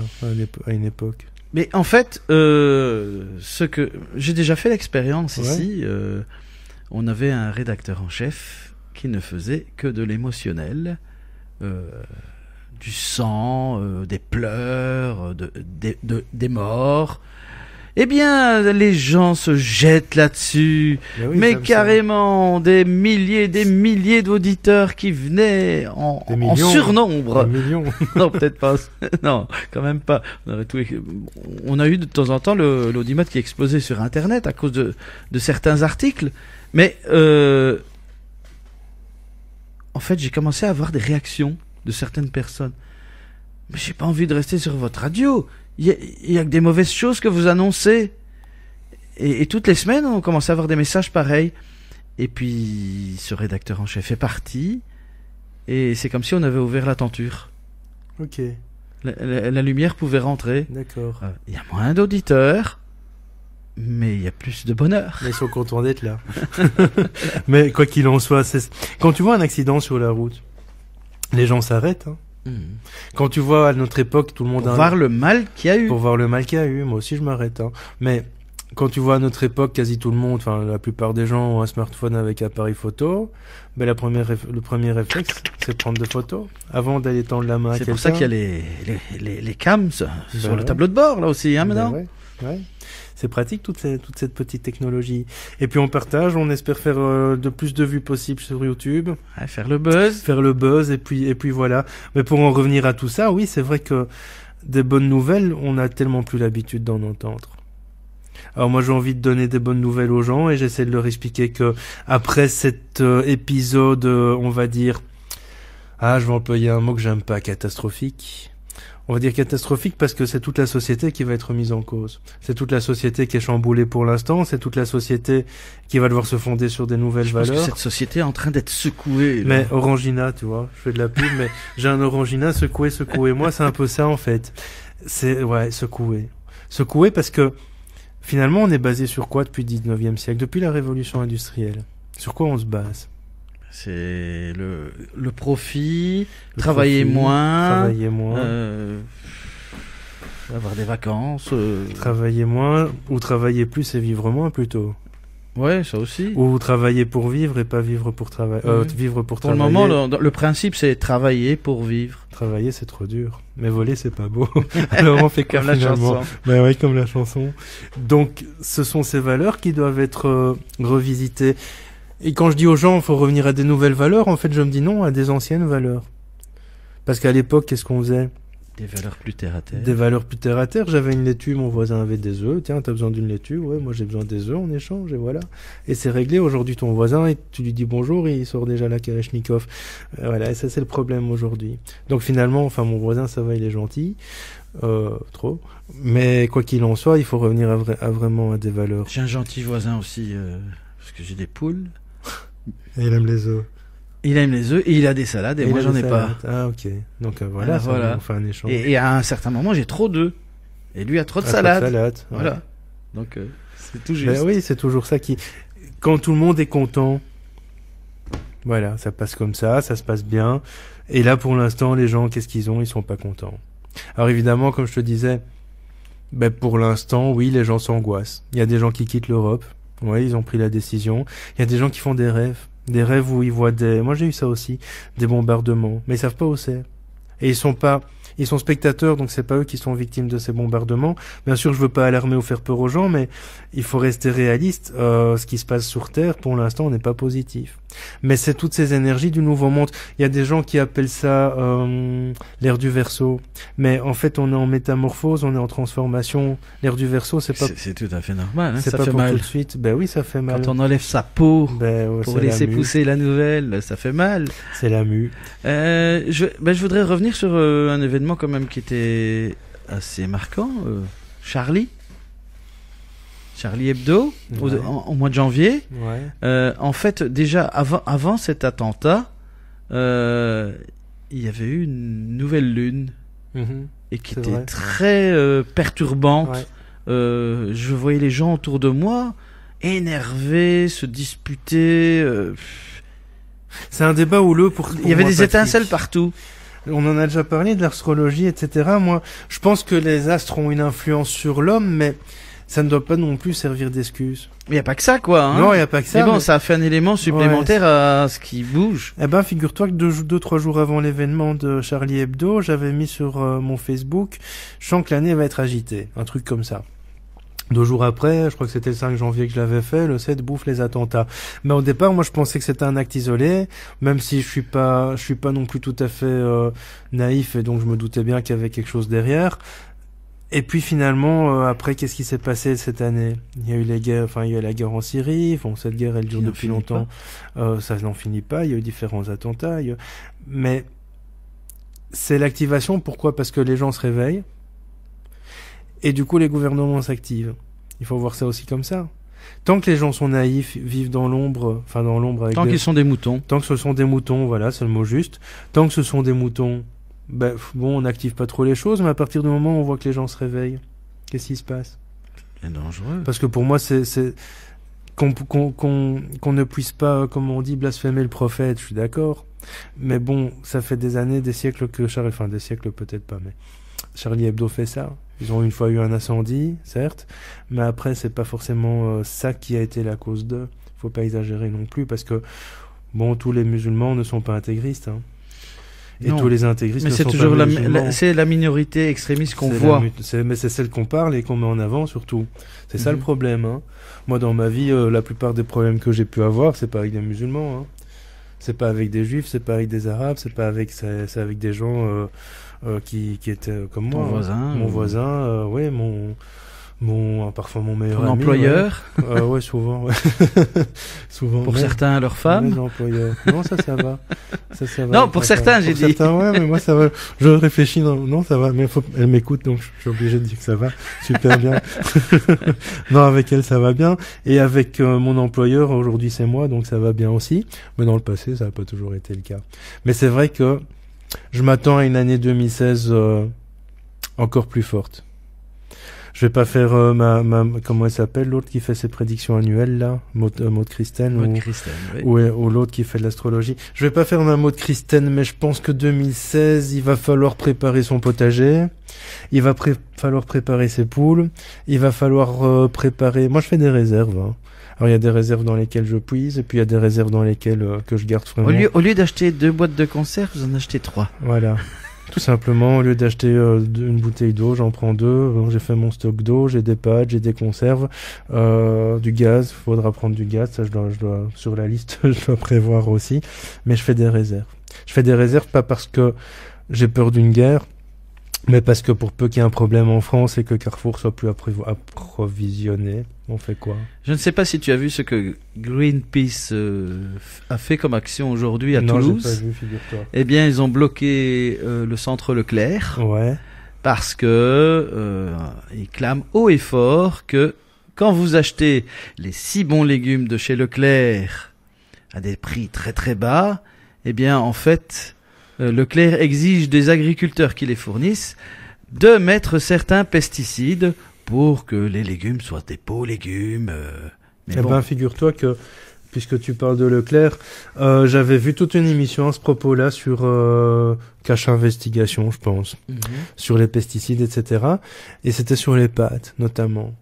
C: à une époque.
B: Mais en fait, j'ai déjà fait l'expérience ici. On avait un rédacteur en chef qui ne faisait que de l'émotionnel, du sang, des pleurs, des morts. Eh bien, les gens se jettent là-dessus, mais carrément des milliers d'auditeurs qui venaient en surnombre.
C: Des millions.
B: Non, peut-être pas. Non, quand même pas. On a eu de temps en temps l'audimat qui explosait sur Internet à cause de certains articles, mais en fait, j'ai commencé à avoir des réactions de certaines personnes. Mais j'ai pas envie de rester sur votre radio. Il y a que des mauvaises choses que vous annoncez. Et toutes les semaines, on commençait à avoir des messages pareils. Et puis, ce rédacteur en chef est parti. Et c'est comme si on avait ouvert la tenture.
C: Ok.
B: La lumière pouvait rentrer.
C: D'accord.
B: Il y a moins d'auditeurs. Mais il y a plus de bonheur.
C: Mais ils sont contents d'être là. Mais quoi qu'il en soit, quand tu vois un accident sur la route, les gens s'arrêtent, hein. Quand tu vois à notre époque, tout le monde...
B: Pour voir le mal qu'il y a eu.
C: Pour voir le mal qu'il y a eu, moi aussi je m'arrête, hein. Mais quand tu vois à notre époque, quasi tout le monde, enfin la plupart des gens ont un smartphone avec appareil photo, le premier réflexe, c'est de prendre des photos avant d'aller tendre la main à quelqu'un.
B: C'est pour ça qu'il y a les cams sur le tableau de bord, là aussi, hein, maintenant.
C: Ouais. C'est pratique toute cette petite technologie. Et puis on partage, on espère faire de plus de vues possibles sur YouTube.
B: Ouais, faire le buzz.
C: Et puis voilà. Mais pour en revenir à tout ça, oui, c'est vrai que des bonnes nouvelles, on a tellement plus l'habitude d'en entendre. Alors moi j'ai envie de donner des bonnes nouvelles aux gens et j'essaie de leur expliquer que après cet épisode, on va dire, je vais employer un mot que j'aime pas, catastrophique. On va dire catastrophique parce que c'est toute la société qui va être mise en cause. C'est toute la société qui est chamboulée pour l'instant, c'est toute la société qui va devoir se fonder sur des nouvelles valeurs.
B: Je pense que cette société est en train d'être secouée. Là.
C: Mais Orangina, tu vois, je fais de la pub, mais j'ai un Orangina secoué. Moi, c'est un peu ça en fait. C'est secoué. Secoué parce que finalement, on est basé sur quoi depuis le 19e siècle, depuis la révolution industrielle? Sur quoi on se base?
B: C'est le profit, travailler moins, avoir des vacances.
C: Travailler moins, ou travailler plus et vivre moins plutôt.
B: Ouais, ça aussi.
C: Ou travailler pour vivre et pas vivre pour travailler. Vivre pour travailler.
B: Pour le moment, le principe c'est travailler pour vivre.
C: Travailler c'est trop dur, mais voler c'est pas beau. Alors on fait
B: comme la chanson.
C: Ben oui, comme la chanson. Donc ce sont ces valeurs qui doivent être revisitées. Et quand je dis aux gens, il faut revenir à des nouvelles valeurs, en fait, je me dis non, à des anciennes valeurs. Parce qu'à l'époque, qu'est-ce qu'on faisait?
B: Des valeurs plus terre à terre.
C: Des valeurs plus terre à terre. J'avais une laitue, mon voisin avait des œufs. Tiens, t'as besoin d'une laitue? Ouais, moi j'ai besoin des œufs, on échange, et voilà. Et c'est réglé. Aujourd'hui, ton voisin, et tu lui dis bonjour, il sort déjà la Kalachnikov. Voilà, et ça c'est le problème aujourd'hui. Donc finalement, mon voisin, ça va, il est gentil. trop. Mais quoi qu'il en soit, il faut revenir vraiment à des valeurs.
B: J'ai un gentil voisin aussi, parce que j'ai des poules.
C: Et il aime les œufs.
B: Il aime les œufs et il a des salades et moi j'en ai pas.
C: Ah ok. Donc voilà,
B: voilà.
C: On fait un échange.
B: Et à un certain moment j'ai trop d'œufs. Et lui a trop de salades. Voilà. Donc c'est tout juste.
C: Ben oui, c'est toujours ça qui... Quand tout le monde est content, voilà, ça passe comme ça se passe bien. Et là pour l'instant, les gens, qu'est-ce qu'ils ont? Ils sont pas contents. Alors évidemment, comme je te disais, ben pour l'instant, oui, les gens s'angoissent. Il y a des gens qui quittent l'Europe. Oui, ils ont pris la décision. Il y a des gens qui font des rêves. Des rêves où ils voient moi j'ai eu ça aussi, des bombardements. Mais ils savent pas où c'est. Et ils sont spectateurs, donc c'est pas eux qui sont victimes de ces bombardements. Bien sûr, je veux pas alarmer ou faire peur aux gens, mais il faut rester réaliste. Ce qui se passe sur Terre, pour l'instant, on n'est pas positif. Mais c'est toutes ces énergies du nouveau monde. Il y a des gens qui appellent ça l'ère du Verseau. Mais en fait, on est en métamorphose, on est en transformation. L'ère du Verseau, c'est
B: tout à fait normal. Hein,
C: c'est
B: ça
C: pas
B: fait
C: pour
B: mal.
C: tout de suite. Ben oui, ça fait mal.
B: Quand on enlève sa peau pour laisser
C: la
B: pousser la nouvelle, ça fait mal.
C: C'est la mue.
B: Je voudrais revenir sur un événement quand même qui était assez marquant. Charlie Hebdo,
C: Ouais.
B: au mois de janvier.
C: Ouais.
B: En fait, déjà avant cet attentat, il y avait eu une nouvelle lune
C: Mhm.
B: et qui
C: C'est
B: était
C: vrai.
B: très perturbante.
C: Ouais.
B: Je voyais les gens autour de moi énervés, se disputer.
C: C'est un débat houleux pour
B: Il y avait
C: moi,
B: des
C: Patrick.
B: étincelles partout.
C: On en a déjà parlé de l'astrologie, etc. Moi, je pense que les astres ont une influence sur l'homme, mais ça ne doit pas non plus servir d'excuse.
B: Il n'y a pas que ça, quoi. Hein.
C: Non, il n'y a pas que ça.
B: Mais bon,
C: mais-
B: ça a fait un élément supplémentaire à ce qui bouge.
C: Eh ben, figure-toi que 2-3 jours avant l'événement de Charlie Hebdo, j'avais mis sur mon Facebook, je sens que l'année va être agitée. Un truc comme ça. 2 jours après, je crois que c'était le 5 janvier que je l'avais fait, le 7 bouffe les attentats. Mais au départ, moi, je pensais que c'était un acte isolé, même si je suis pas non plus tout à fait naïf, et donc je me doutais bien qu'il y avait quelque chose derrière. Et puis finalement, après, qu'est-ce qui s'est passé cette année? Il y a eu les guerres, il y a eu la guerre en Syrie. Bon, cette guerre, elle dure
B: Qui n'en
C: depuis
B: finit
C: longtemps. Ça n'en finit pas. Il y a eu différents attentats. Mais c'est l'activation. Pourquoi? Parce que les gens se réveillent. Et du coup, les gouvernements s'activent. Il faut voir ça aussi comme ça. Tant que les gens sont naïfs, vivent dans l'ombre, avec
B: Tant qu'ils sont des moutons.
C: tant que ce sont des moutons, voilà, c'est le mot juste. Tant que ce sont des moutons, on n'active pas trop les choses, mais à partir du moment où on voit que les gens se réveillent, qu'est-ce qui se passe?
B: C'est dangereux.
C: Parce que pour moi, c'est qu'on ne puisse pas, comme on dit, blasphémer le prophète, je suis d'accord. Mais bon, ça fait des années, des siècles que des siècles peut-être pas, mais Charlie Hebdo fait ça. Ils ont une fois eu un incendie, certes, mais après, c'est pas forcément ça qui a été la cause d'eux. Faut pas exagérer non plus, parce que, bon, tous les musulmans ne sont pas intégristes, hein. Et
B: Non.
C: tous les intégristes
B: Mais
C: ne
B: c'est
C: sont
B: toujours
C: pas musulmans.
B: c'est la minorité extrémiste qu'on
C: C'est
B: voit.
C: mais c'est celle qu'on parle et qu'on met en avant surtout. C'est ça
B: Mhm.
C: le problème. Hein. Moi, dans ma vie, la plupart des problèmes que j'ai pu avoir, c'est pas avec des musulmans. Hein. C'est pas avec des juifs, c'est pas avec des arabes, c'est avec des gens qui étaient comme
B: Ton
C: moi.
B: voisin,
C: Mon voisin, ouais, parfois mon meilleur
B: Ton
C: ami.
B: employeur,
C: Ouais, souvent. Ouais. Souvent.
B: pour
C: ouais.
B: certains leur femme.
C: Ouais, l'employeur. Non, ça va. Ça va.
B: Non, pour
C: Ça va.
B: certains, j'ai
C: Pour
B: dit.
C: certains, ouais, mais moi, ça va. Je réfléchis, non, ça va. Mais elle m'écoute, donc je suis obligé de dire que ça va. Super bien. Non, avec elle, ça va bien. Et avec mon employeur, aujourd'hui, c'est moi, donc ça va bien aussi. Mais dans le passé, ça n'a pas toujours été le cas. Mais c'est vrai que je m'attends à une année 2016 encore plus forte. Je vais pas faire comment elle s'appelle, l'autre qui fait ses prédictions annuelles là, Maud Christen,
B: Maud Christen, oui.
C: ou l'autre qui fait de l'astrologie. Je vais pas faire ma Maud Christen, mais je pense que 2016, il va falloir préparer son potager, il va falloir préparer ses poules, il va falloir préparer. Moi, je fais des réserves. Hein. Alors, il y a des réserves dans lesquelles je puise, et puis il y a des réserves dans lesquelles que je garde vraiment.
B: Au lieu d'acheter 2 boîtes de conserve, vous en achetez 3.
C: Voilà. Tout simplement, au lieu d'acheter une bouteille d'eau, j'en prends 2. Donc, j'ai fait mon stock d'eau, j'ai des pâtes, j'ai des conserves, du gaz. Faudra prendre du gaz, ça je dois sur la liste, je dois prévoir aussi. Mais je fais des réserves. Je fais des réserves pas parce que j'ai peur d'une guerre, mais parce que pour peu qu'il y ait un problème en France et que Carrefour soit plus approvisionné, on fait quoi?
B: Je ne sais pas si tu as vu ce que Greenpeace a fait comme action aujourd'hui à
C: non,
B: Toulouse.
C: j'ai pas vu, figure-toi.
B: Eh bien, ils ont bloqué le centre Leclerc.
C: Ouais.
B: parce que il clame haut et fort que quand vous achetez les si bons légumes de chez Leclerc à des prix très très bas, eh bien en fait Leclerc exige des agriculteurs qui les fournissent de mettre certains pesticides pour que les légumes soient des beaux légumes. Mais bon.
C: Figure-toi que, puisque tu parles de Leclerc, j'avais vu toute une émission à ce propos-là sur Cache Investigation, je pense, sur les pesticides, etc. Et c'était sur les pâtes, notamment.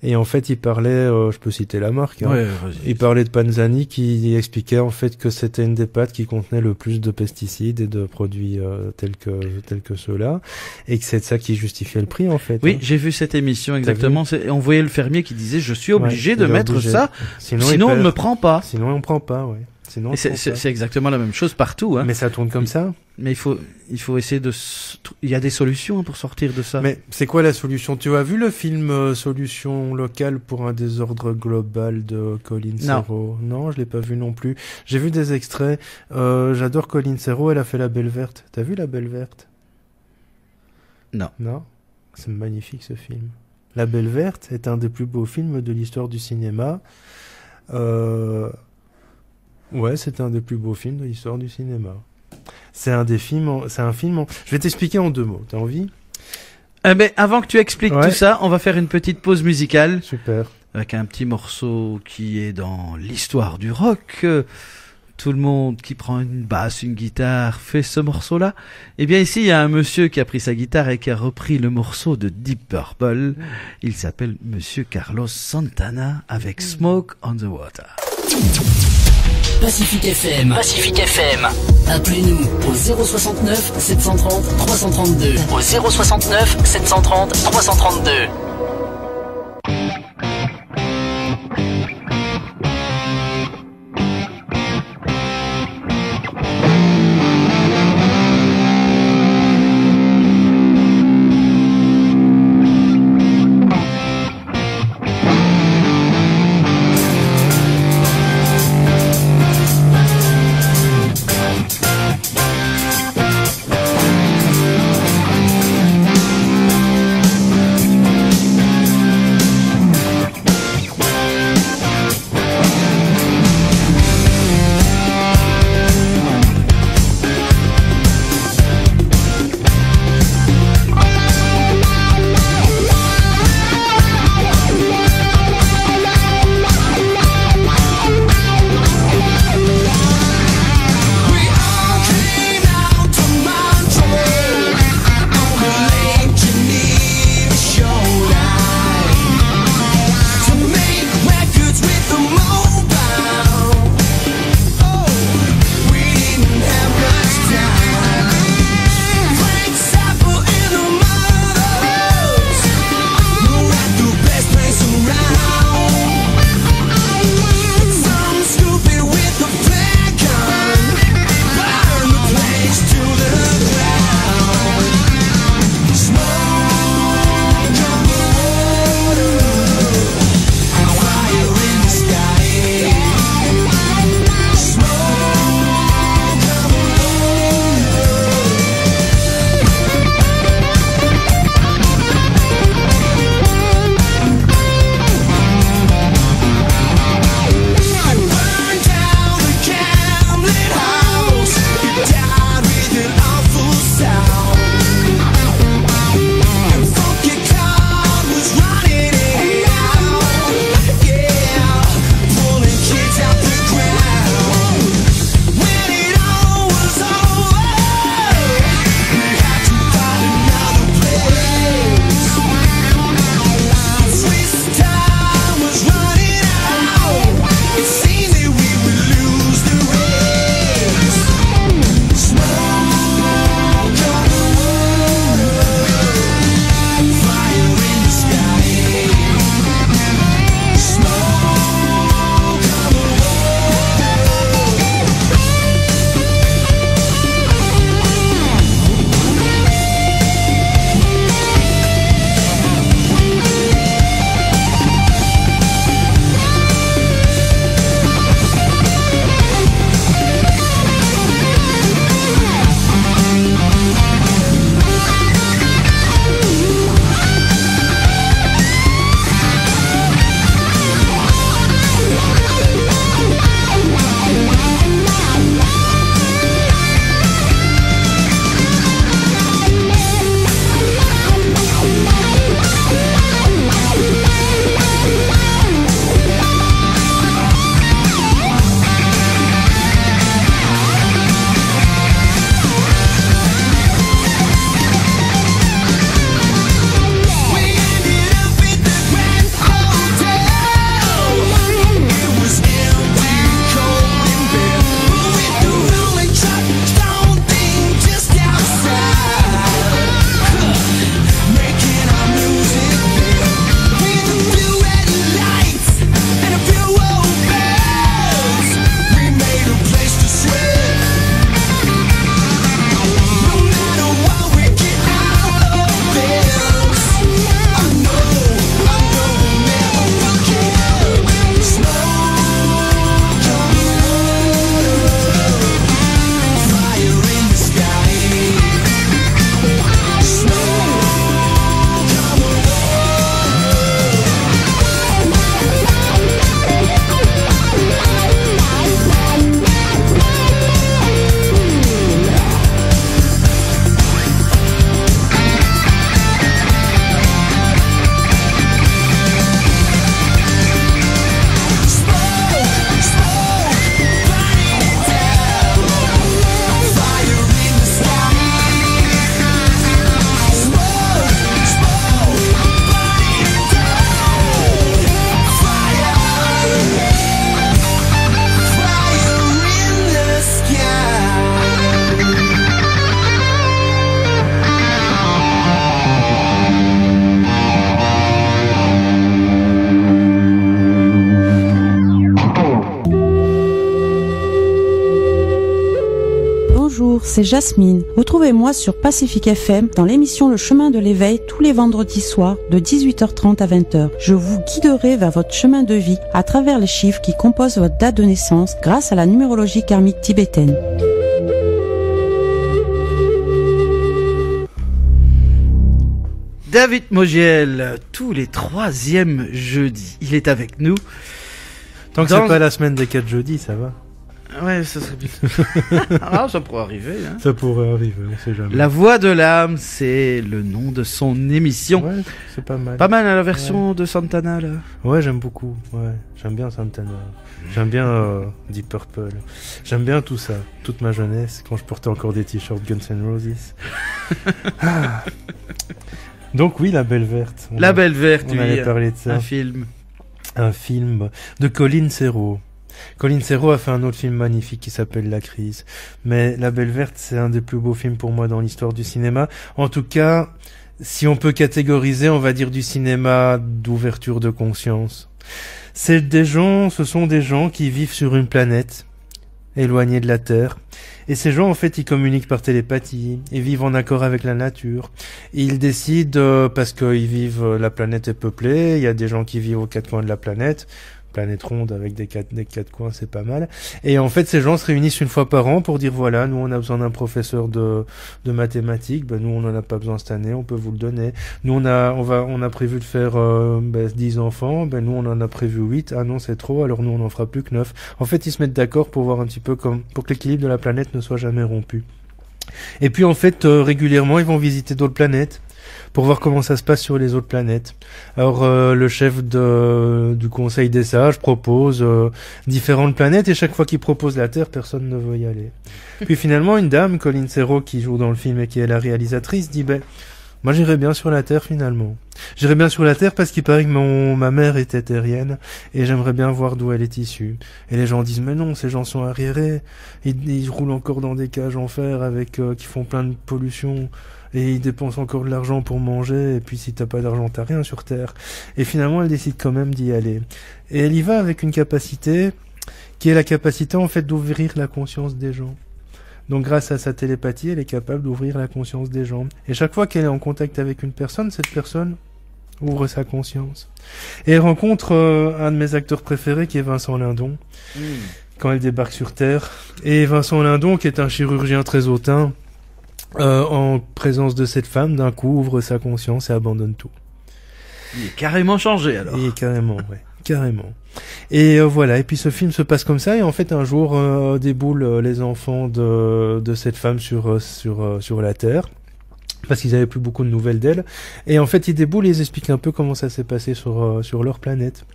C: Et en fait, il parlait, je peux citer la marque, hein,
B: Ouais,
C: il parlait de Panzani qui expliquait en fait que c'était une des pâtes qui contenait le plus de pesticides et de produits tels que ceux-là, et que c'est ça qui justifiait le prix en fait.
B: Oui,
C: hein.
B: j'ai vu cette émission exactement. On voyait le fermier qui disait je suis obligé de mettre ça, sinon on ne me prend pas.
C: Sinon on prend pas, ouais. Sinon,
B: Et c'est exactement la même chose partout. Hein.
C: Mais ça tourne comme ça.
B: Mais il faut essayer de... Il y a des solutions pour sortir de ça.
C: Mais c'est quoi la solution? Tu as vu le film Solution locale pour un désordre global de Colin Serrault? Non, je l'ai pas vu non plus. J'ai vu des extraits. J'adore Colin Serrault, elle a fait La Belle Verte. T'as vu La Belle Verte?
B: Non.
C: Non? C'est magnifique ce film. La Belle Verte est un des plus beaux films de l'histoire du cinéma. Ouais, c'est un des plus beaux films de l'histoire du cinéma. C'est un film. Je vais t'expliquer en 2 mots. T'as envie?
B: Ben, avant que tu expliques tout ça, on va faire une petite pause musicale.
C: Super.
B: Avec un petit morceau qui est dans l'histoire du rock. Tout le monde qui prend une basse, une guitare, fait ce morceau-là. Eh bien, ici, il y a un monsieur qui a pris sa guitare et qui a repris le morceau de Deep Purple. Il s'appelle Monsieur Carlos Santana avec Smoke on the Water.
D: Pacific FM. Pacific FM. Appelez-nous au 069 730 332. Au 069 730 332.
E: Bonjour, c'est Jasmine. Retrouvez-moi sur Pacific FM dans l'émission Le Chemin de l'éveil tous les vendredis soirs de 18h30 à 20h. Je vous guiderai vers votre chemin de vie à travers les chiffres qui composent votre date de naissance grâce à la numérologie karmique tibétaine.
B: David Mogiel, tous les 3e jeudis, il est avec nous.
C: Tant que c'est pas la semaine des 4 jeudis, ça va.
B: Ouais, ça serait bien. Ah, ça pourrait arriver. Hein.
C: Ça pourrait arriver, on sait jamais.
B: La Voix de l'âme, c'est le nom de son émission.
C: Ouais, c'est pas mal.
B: Pas mal à la version de Santana, là.
C: Ouais, j'aime beaucoup. Ouais, j'aime bien Santana. J'aime bien Deep Purple. J'aime bien tout ça. Toute ma jeunesse, quand je portais encore des t-shirts Guns N' Roses. Ah. Donc oui, La Belle Verte.
B: Belle Verte,
C: on allait parler de ça.
B: Un film.
C: Un film de Colin Serrault. Colin Serrault a fait un autre film magnifique qui s'appelle La Crise. Mais La Belle Verte, c'est un des plus beaux films pour moi dans l'histoire du cinéma. En tout cas, si on peut catégoriser, on va dire du cinéma d'ouverture de conscience. Ce sont des gens qui vivent sur une planète, éloignés de la Terre. Et ces gens, en fait, ils communiquent par télépathie, ils vivent en accord avec la nature. Ils décident, parce qu'ils vivent, la planète est peuplée, il y a des gens qui vivent aux 4 coins de la planète ronde avec des quatre coins, c'est pas mal. Et en fait, ces gens se réunissent une fois par an pour dire voilà, nous on a besoin d'un professeur de mathématiques, ben nous on en a pas besoin cette année, on peut vous le donner. Nous on a prévu de faire 10 enfants, ben nous on en a prévu 8. Ah non, c'est trop, alors nous on en fera plus que 9. En fait, ils se mettent d'accord pour voir un petit peu pour que l'équilibre de la planète ne soit jamais rompu. Et puis en fait, régulièrement, ils vont visiter d'autres planètes pour voir comment ça se passe sur les autres planètes. Alors le chef du Conseil des Sages propose différentes planètes et chaque fois qu'il propose la Terre, personne ne veut y aller. Puis finalement, une dame, Colin Serrault, qui joue dans le film et qui est la réalisatrice, dit moi j'irais bien sur la Terre finalement. J'irais bien sur la Terre parce qu'il paraît que ma mère était terrienne et j'aimerais bien voir d'où elle est issue. Et les gens disent mais non, ces gens sont arriérés, ils roulent encore dans des cages en fer avec qui font plein de pollution. Et ils dépensent encore de l'argent pour manger, et puis si t'as pas d'argent, t'as rien sur Terre. Et finalement, elle décide quand même d'y aller. Et elle y va avec une capacité, qui est la capacité en fait d'ouvrir la conscience des gens. Donc grâce à sa télépathie, elle est capable d'ouvrir la conscience des gens. Et chaque fois qu'elle est en contact avec une personne, cette personne ouvre sa conscience. Et elle rencontre un de mes acteurs préférés, qui est Vincent Lindon, quand elle débarque sur Terre. Et Vincent Lindon, qui est un chirurgien très hautain, en présence de cette femme, d'un coup, ouvre sa conscience et abandonne tout.
B: Il est carrément changé, alors.
C: Il est carrément, ouais. Carrément. Et voilà. Et puis ce film se passe comme ça. Et en fait, un jour, déboulent les enfants de cette femme sur la Terre. Parce qu'ils avaient plus beaucoup de nouvelles d'elle. Et en fait, ils déboulent et ils expliquent un peu comment ça s'est passé sur leur planète.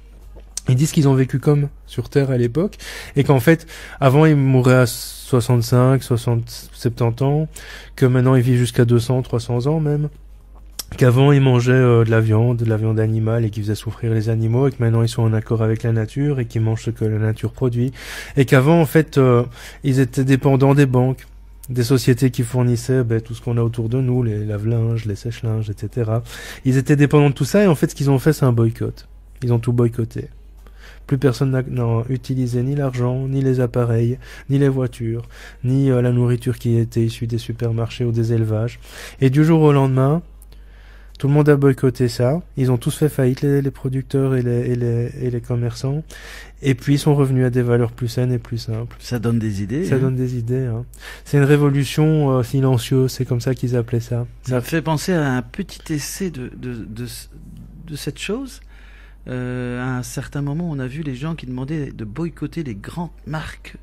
C: Ils disent qu'ils ont vécu comme sur Terre à l'époque, et qu'en fait, avant, ils mouraient à 65, 60, 70 ans, que maintenant, ils vivent jusqu'à 200, 300 ans même, qu'avant, ils mangeaient de la viande animale, et qu'ils faisaient souffrir les animaux, et que maintenant, ils sont en accord avec la nature, et qu'ils mangent ce que la nature produit, et qu'avant, en fait, ils étaient dépendants des banques, des sociétés qui fournissaient tout ce qu'on a autour de nous, les lave-linges, les sèche-linges, etc. Ils étaient dépendants de tout ça, et en fait, ce qu'ils ont fait, c'est un boycott. Ils ont tout boycotté. Plus personne n'a utilisé ni l'argent, ni les appareils, ni les voitures, ni la nourriture qui était issue des supermarchés ou des élevages. Et du jour au lendemain, tout le monde a boycotté ça. Ils ont tous fait faillite, les producteurs et les commerçants. Et puis ils sont revenus à des valeurs plus saines et plus simples.
B: Ça donne des idées.
C: Ça donne des idées. Hein. C'est une révolution silencieuse, c'est comme ça qu'ils appelaient ça.
B: Ça me fait penser à un petit essai de cette chose. À un certain moment, on a vu les gens qui demandaient de boycotter les grandes marques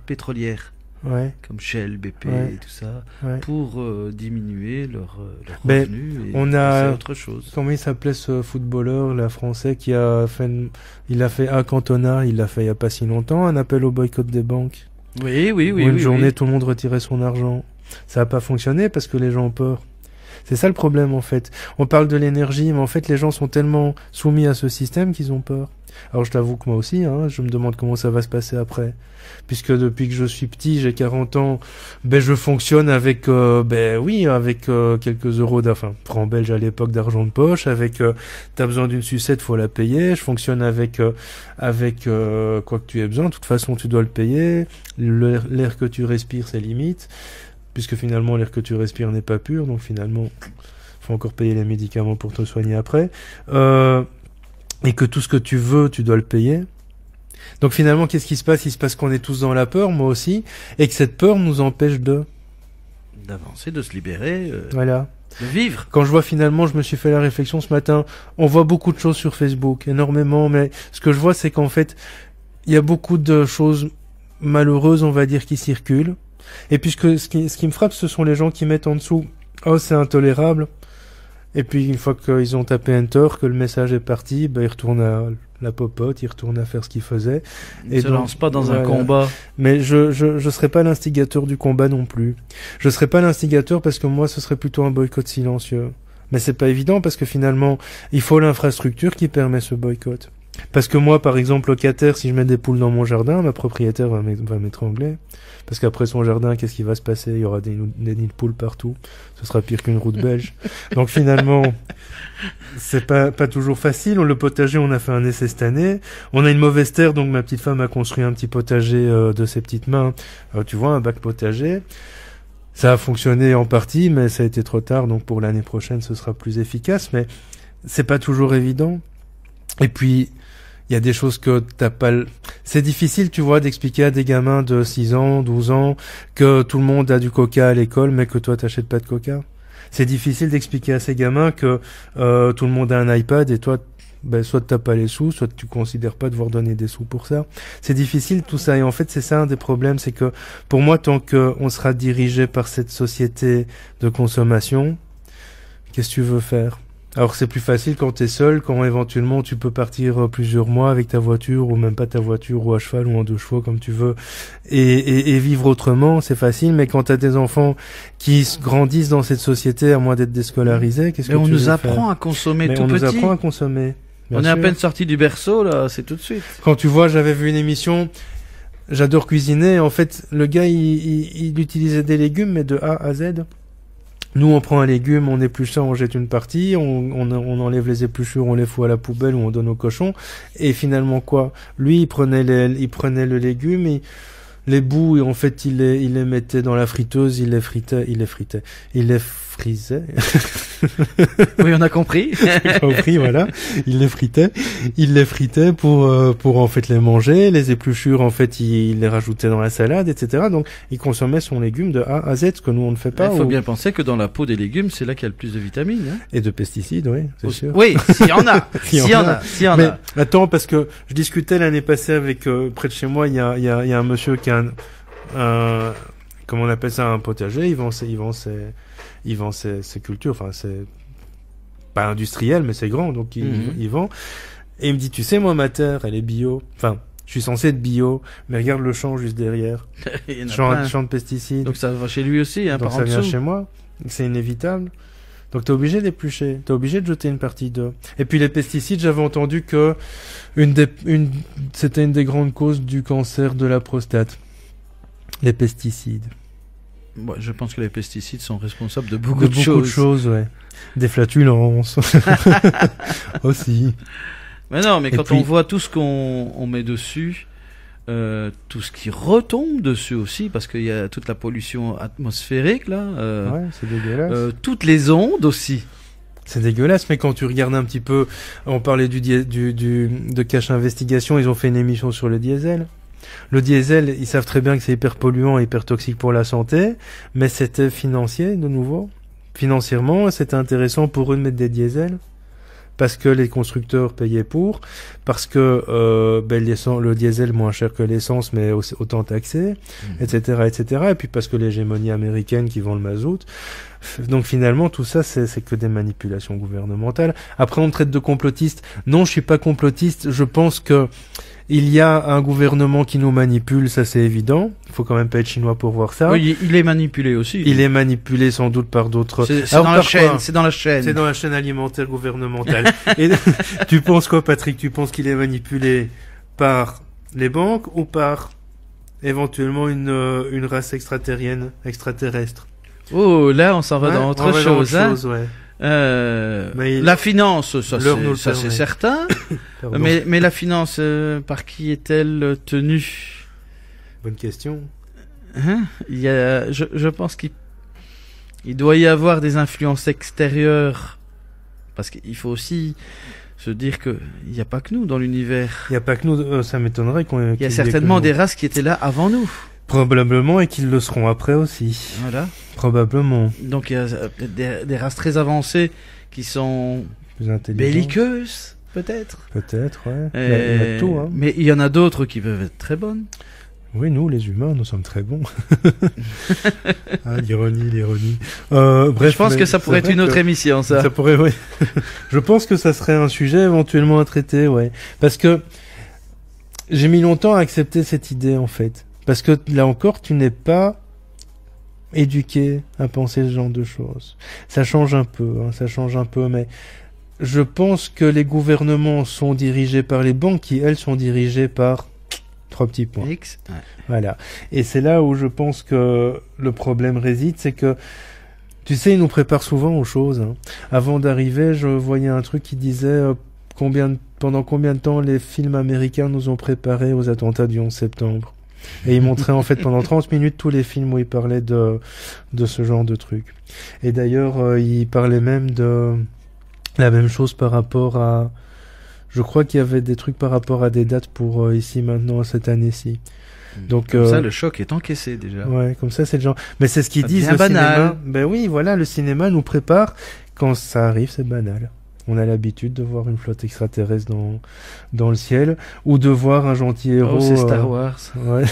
B: pétrolières, comme Shell, BP et tout ça, pour diminuer leurs revenus et passer à autre chose.
C: Comment il s'appelait ce footballeur, là, français, qui a fait, il a fait à Cantona, il l'a fait il y a pas si longtemps, un appel au boycott des banques.
B: Oui.
C: Une journée, tout le monde retirait son argent. Ça n'a pas fonctionné parce que les gens ont peur. C'est ça le problème en fait. On parle de l'énergie, mais en fait les gens sont tellement soumis à ce système qu'ils ont peur. Alors je t'avoue que moi aussi, je me demande comment ça va se passer après. Puisque depuis que je suis petit, j'ai 40 ans, je fonctionne avec, quelques euros francs belges à l'époque d'argent de poche, t'as besoin d'une sucette, faut la payer. Je fonctionne avec quoi que tu aies besoin. De toute façon, tu dois le payer. L'air que tu respires, c'est limite. Puisque finalement, l'air que tu respires n'est pas pur. Donc finalement, faut encore payer les médicaments pour te soigner après. Et que tout ce que tu veux, tu dois le payer. Donc finalement, qu'est-ce qui se passe? Il se passe qu'on est tous dans la peur, moi aussi, et que cette peur nous empêche
B: d'avancer, de se libérer,
C: voilà,
B: de vivre.
C: Quand je vois finalement, je me suis fait la réflexion ce matin, on voit beaucoup de choses sur Facebook, énormément, mais ce que je vois, c'est qu'en fait, il y a beaucoup de choses malheureuses, on va dire, qui circulent. Et puisque ce qui me frappe, ce sont les gens qui mettent en dessous « Oh, c'est intolérable ». Et puis une fois qu'ils ont tapé Enter, que le message est parti, ils retournent à la popote, ils retournent à faire ce qu'ils faisaient.
B: Ils ne se lancent pas dans un combat.
C: Mais je serais pas l'instigateur du combat non plus. Je serais pas l'instigateur parce que moi ce serait plutôt un boycott silencieux. Mais c'est pas évident parce que finalement il faut l'infrastructure qui permet ce boycott. Parce que moi, par exemple, locataire, si je mets des poules dans mon jardin, ma propriétaire va m'étrangler. Parce qu'après son jardin, qu'est-ce qui va se passer? Il y aura des nids de poules partout. Ce sera pire qu'une route belge. Donc finalement, c'est pas toujours facile. Le potager, on a fait un essai cette année. On a une mauvaise terre, donc ma petite femme a construit un petit potager de ses petites mains. Tu vois, un bac potager. Ça a fonctionné en partie, mais ça a été trop tard. Donc pour l'année prochaine, ce sera plus efficace. Mais c'est pas toujours évident. Et puis, il y a des choses que t'as pas... C'est difficile, tu vois, d'expliquer à des gamins de 6 ans, 12 ans, que tout le monde a du coca à l'école, mais que toi, t'achètes pas de coca. C'est difficile d'expliquer à ces gamins que tout le monde a un iPad et toi, soit t'as pas les sous, soit tu considères pas devoir donner des sous pour ça. C'est difficile tout ça. Et en fait, c'est ça un des problèmes, c'est que pour moi, tant qu'on sera dirigé par cette société de consommation, qu'est-ce que tu veux faire? Alors c'est plus facile quand t'es seul, quand éventuellement tu peux partir plusieurs mois avec ta voiture, ou même pas ta voiture, ou à cheval, ou en 2 chevaux, comme tu veux, et vivre autrement, c'est facile, mais quand t'as des enfants qui grandissent dans cette société, à moins d'être déscolarisés, qu'est-ce que tu veux faire?
B: Mais on nous apprend à consommer tout petit.
C: On nous apprend à consommer.
B: On est à peine sorti du berceau, là, c'est tout de suite.
C: Quand tu vois, j'avais vu une émission, j'adore cuisiner, en fait, le gars, il utilisait des légumes, mais de A à Z. Nous, on prend un légume, on épluche ça, on jette une partie, on enlève les épluchures, on les fout à la poubelle ou on donne aux cochons. Et finalement, quoi? Lui, il prenait le légume, les bouts, et en fait, il les mettait dans la friteuse, il les frisait.
B: Oui, on a compris.
C: Compris, voilà. Il les fritait pour en fait les manger. Les épluchures, en fait, il les rajoutait dans la salade, etc. Donc, il consommait son légume de A à Z, ce que nous, on ne fait pas.
B: Il faut bien penser que dans la peau des légumes, c'est là qu'il y a le plus de vitamines. Hein.
C: Et de pesticides, oui, c'est sûr.
B: Oui, s'il y en a. S'il y en a.
C: Attends, parce que je discutais l'année passée avec, près de chez moi, il y a un monsieur qui a comment on appelle ça, un potager. Il vend ses cultures, enfin c'est pas industriel mais c'est grand, donc il vend. Et il me dit, tu sais, moi ma terre elle est bio, enfin je suis censé être bio, mais regarde le champ juste derrière. champ de pesticides.
B: Donc ça va chez lui aussi, hein,
C: donc
B: par
C: ça
B: en dessous.
C: vient chez moi, c'est inévitable. Donc t'es obligé d'éplucher, t'es obligé de jeter une partie d'eux. Et puis les pesticides, j'avais entendu que c'était une des grandes causes du cancer de la prostate. Les pesticides.
B: Bon, je pense que les pesticides sont responsables de beaucoup de choses,
C: ouais. Des flatulences. Aussi.
B: Mais non, mais quand on voit tout ce qu'on met dessus, tout ce qui retombe dessus aussi, parce qu'il y a toute la pollution atmosphérique, là.
C: Ouais, c'est dégueulasse.
B: Toutes les ondes aussi.
C: C'est dégueulasse, mais quand tu regardes un petit peu, on parlait de Cache Investigation, ils ont fait une émission sur le diesel. Le diesel, ils savent très bien que c'est hyper polluant et hyper toxique pour la santé, mais c'était financier, de nouveau. Financièrement, c'était intéressant pour eux de mettre des diesels, parce que les constructeurs payaient pour, parce que le diesel moins cher que l'essence, mais autant taxé, etc., etc., et puis parce que l'hégémonie américaine qui vend le mazout. Donc finalement, tout ça, c'est que des manipulations gouvernementales. Après, on me traite de complotiste. Non, je suis pas complotiste. Je pense que Il y a un gouvernement qui nous manipule, ça c'est évident. Il faut quand même pas être chinois pour voir ça.
B: Oui, il est manipulé aussi.
C: Il est manipulé sans doute par d'autres.
B: C'est dans la chaîne. C'est dans la chaîne.
C: C'est dans la chaîne alimentaire gouvernementale. Et tu penses quoi, Patrick? Tu penses qu'il est manipulé par les banques ou par éventuellement une race extraterrestre?
B: Oh, là, on s'en va dans autre chose, hein.
C: Ouais.
B: La finance, ça c'est certain. mais la finance, par qui est-elle tenue?
C: Bonne question.
B: Hein? Je pense qu'il doit y avoir des influences extérieures, parce qu'il faut aussi se dire que il n'y a pas que nous dans l'univers.
C: Il n'y a pas que nous, ça m'étonnerait qu'on.
B: Il y a certainement des races qui étaient là avant nous.
C: Probablement, et qu'ils le seront après aussi.
B: Voilà.
C: Probablement.
B: Donc il y a peut-être des races très avancées qui sont
C: plus intelligentes.
B: Belliqueuses, peut-être.
C: Peut-être, ouais. Il y a tout, hein.
B: Mais il y en a d'autres qui peuvent être très bonnes.
C: Oui, nous, les humains, nous sommes très bons. Ah, l'ironie. Bref,
B: je pense que ça pourrait être une autre émission, ça.
C: Ça pourrait, oui. Je pense que ça serait un sujet éventuellement à traiter, ouais. Parce que j'ai mis longtemps à accepter cette idée, en fait. Parce que là encore, tu n'es pas éduqué à penser ce genre de choses. Ça change un peu, mais je pense que les gouvernements sont dirigés par les banques qui, elles, sont dirigées par 3 petits points.
B: X, ouais.
C: Voilà. Et c'est là où je pense que le problème réside, c'est que, tu sais, ils nous préparent souvent aux choses, hein. Avant d'arriver, je voyais un truc qui disait pendant combien de temps les films américains nous ont préparés aux attentats du 11 septembre. Et il montrait en fait pendant 30 minutes tous les films où il parlait de ce genre de trucs. Et d'ailleurs, il parlait même de la même chose par rapport à... Je crois qu'il y avait des trucs par rapport à des dates pour ici, maintenant, cette année-ci. Donc,
B: comme ça, le choc est encaissé déjà.
C: Ouais, comme ça, c'est le genre... Mais c'est ce qu'ils disent,
B: bien
C: le
B: banal.
C: cinéma. Ben oui, voilà, le cinéma nous prépare. Quand ça arrive, c'est banal. On a l'habitude de voir une flotte extraterrestre dans le ciel, ou de voir un gentil héros...
B: Oh, c'est Star Wars.
C: Ouais.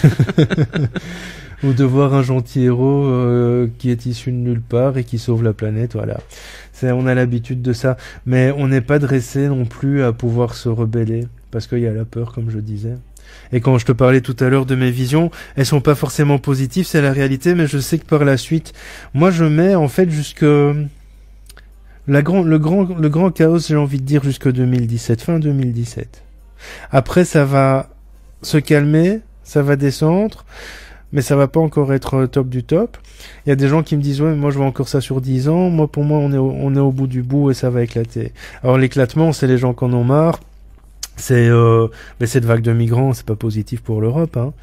C: Ou de voir un gentil héros qui est issu de nulle part et qui sauve la planète, voilà. On a l'habitude de ça. Mais on n'est pas dressé non plus à pouvoir se rebeller, parce qu'il y a la peur, comme je disais. Et quand je te parlais tout à l'heure de mes visions, elles sont pas forcément positives, c'est la réalité, mais je sais que par la suite, moi je mets en fait le grand chaos, j'ai envie de dire, jusque 2017, fin 2017. Après, ça va se calmer, ça va descendre, mais ça va pas encore être top du top. Il y a des gens qui me disent, ouais, mais moi je vois encore ça sur 10 ans, moi pour moi on est au bout du bout et ça va éclater. Alors l'éclatement, c'est les gens qui en ont marre, c'est cette vague de migrants, c'est pas positif pour l'Europe, hein.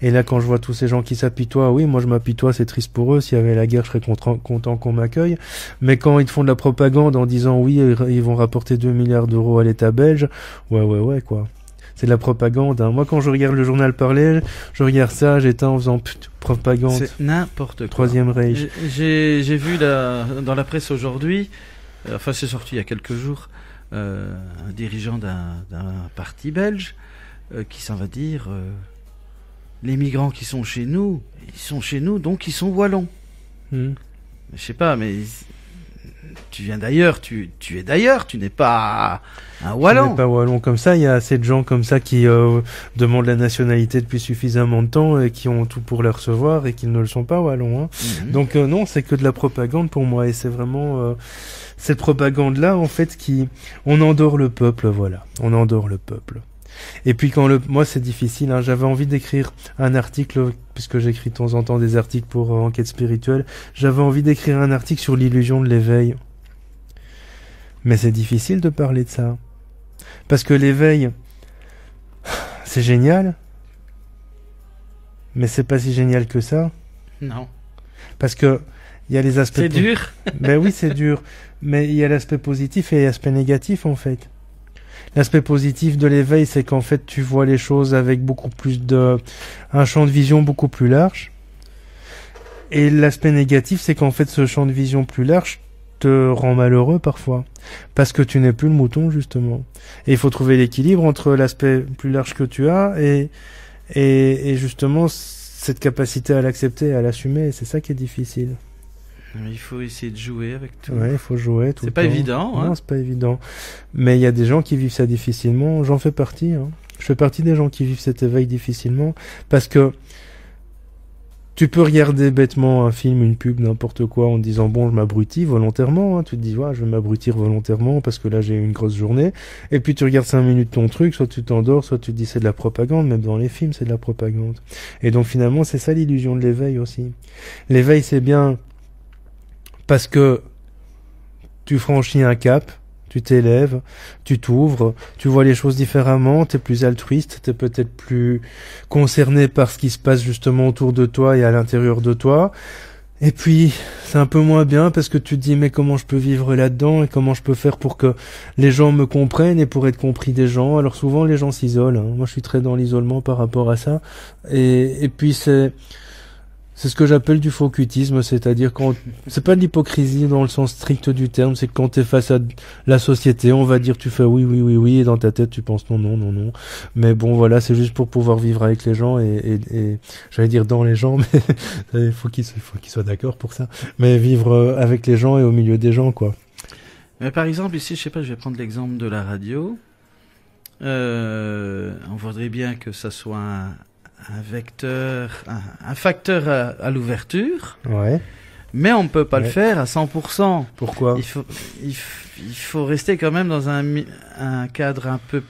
C: Et là, quand je vois tous ces gens qui s'apitoient, oui, moi je m'apitoie, c'est triste pour eux. S'il y avait la guerre, je serais content qu'on m'accueille. Mais quand ils font de la propagande en disant oui, ils vont rapporter 2 milliards d'euros à l'État belge, ouais, quoi. C'est de la propagande, hein. Moi, quand je regarde le journal parler, je regarde ça, j'éteins en faisant propagande.
B: C'est n'importe quoi.
C: Troisième Reich.
B: J'ai vu dans la presse aujourd'hui, enfin c'est sorti il y a quelques jours, un dirigeant d'un parti belge qui s'en va dire... les migrants qui sont chez nous, ils sont chez nous, donc ils sont wallons. Je sais pas, mais tu viens d'ailleurs, tu es d'ailleurs, tu n'es pas un wallon. Tu n'es
C: pas wallon comme ça, il y a assez de gens comme ça qui demandent la nationalité depuis suffisamment de temps et qui ont tout pour la recevoir et qui ne le sont pas wallons, hein. Donc non, c'est que de la propagande pour moi, et c'est vraiment cette propagande-là, en fait, on endort le peuple, voilà. On endort le peuple. Et puis moi c'est difficile, hein. J'avais envie d'écrire un article, puisque j'écris de temps en temps des articles pour Enquête Spirituelle, j'avais envie d'écrire un article sur l'illusion de l'éveil. Mais c'est difficile de parler de ça. Parce que l'éveil, c'est génial, mais c'est pas si génial que ça.
B: Non.
C: Parce que il y a les aspects...
B: C'est dur.
C: Ben oui, c'est dur. Mais il y a l'aspect positif et l'aspect négatif, en fait. L'aspect positif de l'éveil, c'est qu'en fait, tu vois les choses avec beaucoup plus un champ de vision beaucoup plus large. Et l'aspect négatif, c'est qu'en fait, ce champ de vision plus large te rend malheureux parfois. Parce que tu n'es plus le mouton, justement. Et il faut trouver l'équilibre entre l'aspect plus large que tu as et justement, cette capacité à l'accepter et à l'assumer. C'est ça qui est difficile.
B: Il faut essayer de jouer avec tout.
C: Ouais, il faut jouer tout le temps.
B: C'est pas évident, hein.
C: Non, c'est pas évident. Mais il y a des gens qui vivent ça difficilement. J'en fais partie, hein. Je fais partie des gens qui vivent cet éveil difficilement, parce que tu peux regarder bêtement un film, une pub, n'importe quoi, en te disant bon, je m'abrutis volontairement, hein. Tu te dis ouais, je vais m'abrutir volontairement parce que là j'ai eu une grosse journée, et puis tu regardes 5 minutes ton truc, soit tu t'endors, soit tu te dis c'est de la propagande, même dans les films c'est de la propagande. Et donc finalement c'est ça l'illusion de l'éveil aussi. L'éveil c'est bien parce que tu franchis un cap, tu t'élèves, tu t'ouvres, tu vois les choses différemment, t'es plus altruiste, t'es peut-être plus concerné par ce qui se passe justement autour de toi et à l'intérieur de toi. Et puis, c'est un peu moins bien parce que tu te dis mais comment je peux vivre là-dedans et comment je peux faire pour que les gens me comprennent et pour être compris des gens. Alors souvent les gens s'isolent, hein. Moi je suis très dans l'isolement par rapport à ça. Et puis c'est ce que j'appelle du faux-cutisme, c'est-à-dire quand c'est pas de l'hypocrisie dans le sens strict du terme, c'est que quand t'es face à la société, on va dire tu fais oui, et dans ta tête tu penses non. Mais bon voilà, c'est juste pour pouvoir vivre avec les gens et j'allais dire dans les gens, mais il faut qu'ils soient d'accord pour ça. Mais vivre avec les gens et au milieu des gens, quoi.
B: Mais par exemple ici, je sais pas, je vais prendre l'exemple de la radio. On voudrait bien que ça soit un vecteur, un facteur à l'ouverture.
C: Ouais.
B: Mais on ne peut pas le faire à 100%.
C: Pourquoi ?
B: Il faut rester quand même dans un cadre un peu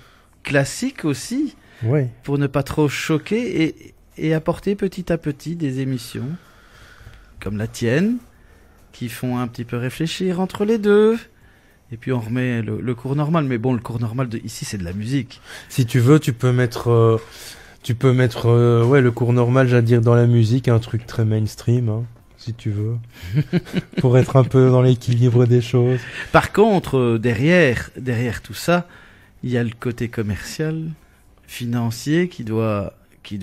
B: classique aussi.
C: Ouais.
B: Pour ne pas trop choquer et apporter petit à petit des émissions comme la tienne qui font un petit peu réfléchir entre les deux. Et puis on remet le cours normal. Mais bon, le cours normal ici, c'est de la musique.
C: Si tu veux, tu peux mettre le cours normal, j'allais dire, dans la musique, un truc très mainstream, hein, si tu veux, pour être un peu dans l'équilibre des choses.
B: Par contre, derrière tout ça, il y a le côté commercial, financier qui doit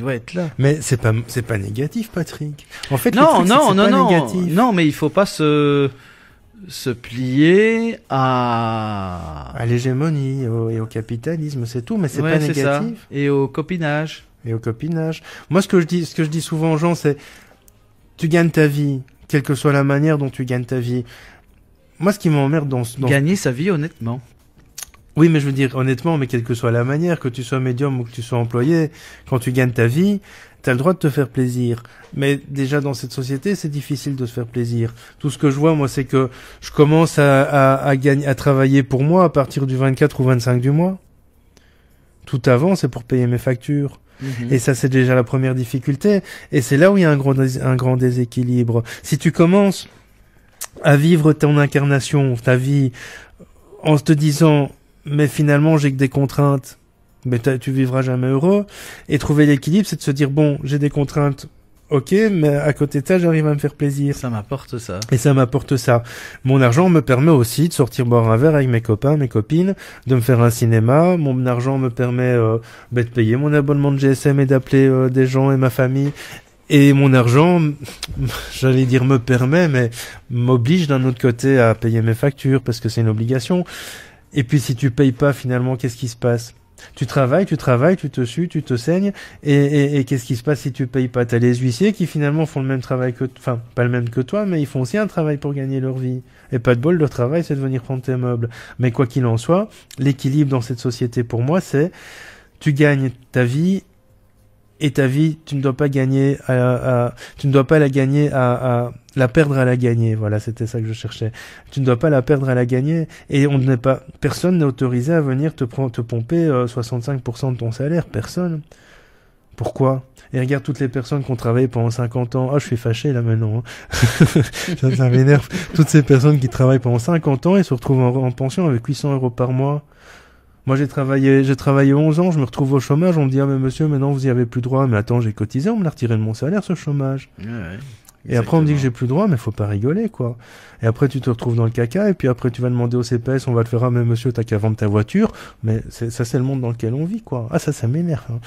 B: être là.
C: Mais c'est pas négatif, Patrick. En fait,
B: non,
C: négatif.
B: Non, mais il faut pas se plier à
C: l'hégémonie et au capitalisme, c'est tout, mais c'est pas négatif.
B: Ça. Et au copinage.
C: Moi, ce que je dis souvent aux gens, c'est tu gagnes ta vie, quelle que soit la manière dont tu gagnes ta vie. Moi, ce qui m'emmerde dans
B: gagner sa vie honnêtement.
C: Oui, mais je veux dire honnêtement, mais quelle que soit la manière, que tu sois médium ou que tu sois employé, quand tu gagnes ta vie, t'as le droit de te faire plaisir. Mais déjà dans cette société, c'est difficile de se faire plaisir. Tout ce que je vois, moi, c'est que je commence à travailler pour moi à partir du 24 ou 25 du mois. Tout avant, c'est pour payer mes factures. Et ça, c'est déjà la première difficulté. Et c'est là où il y a un grand déséquilibre. Si tu commences à vivre ton incarnation, ta vie, en te disant, mais finalement, j'ai que des contraintes, mais tu vivras jamais heureux. Et trouver l'équilibre, c'est de se dire, bon, j'ai des contraintes, ok, mais à côté de ça, j'arrive à me faire plaisir.
B: Ça m'apporte ça.
C: Et ça m'apporte ça. Mon argent me permet aussi de sortir boire un verre avec mes copains, mes copines, de me faire un cinéma. Mon argent me permet de payer mon abonnement de GSM et d'appeler des gens et ma famille. Et mon argent, j'allais dire me permet, mais m'oblige d'un autre côté à payer mes factures parce que c'est une obligation. Et puis si tu payes pas, finalement, qu'est-ce qui se passe ? Tu travailles, tu te sues, tu te saignes, et qu'est-ce qui se passe si tu payes pas ? T'as les huissiers qui finalement font le même travail pas le même que toi, mais ils font aussi un travail pour gagner leur vie. Et pas de bol, leur travail, c'est de venir prendre tes meubles. Mais quoi qu'il en soit, l'équilibre dans cette société, pour moi, c'est, tu gagnes ta vie, et ta vie, tu ne dois pas gagner tu ne dois pas la gagner la perdre à la gagner. Voilà, c'était ça que je cherchais. Tu ne dois pas la perdre à la gagner, et personne n'est autorisé à venir te pomper 65% de ton salaire. Personne. Pourquoi ? Et regarde toutes les personnes qui ont travaillé pendant 50 ans. Ah, je suis fâché là maintenant. Hein. ça m'énerve. Toutes ces personnes qui travaillent pendant 50 ans et se retrouvent en pension avec 800 € par mois. Moi, j'ai travaillé 11 ans, je me retrouve au chômage, on me dit, ah, mais monsieur, maintenant, vous y avez plus droit. Mais attends, j'ai cotisé, on me l'a retiré de mon salaire, ce chômage. Ouais, et après, on me dit que j'ai plus droit, mais faut pas rigoler, quoi. Et après, tu te retrouves dans le caca, et puis après, tu vas demander au CPS, on va te faire, ah, mais monsieur, t'as qu'à vendre ta voiture. Mais ça, c'est le monde dans lequel on vit, quoi. Ah, ça m'énerve, hein.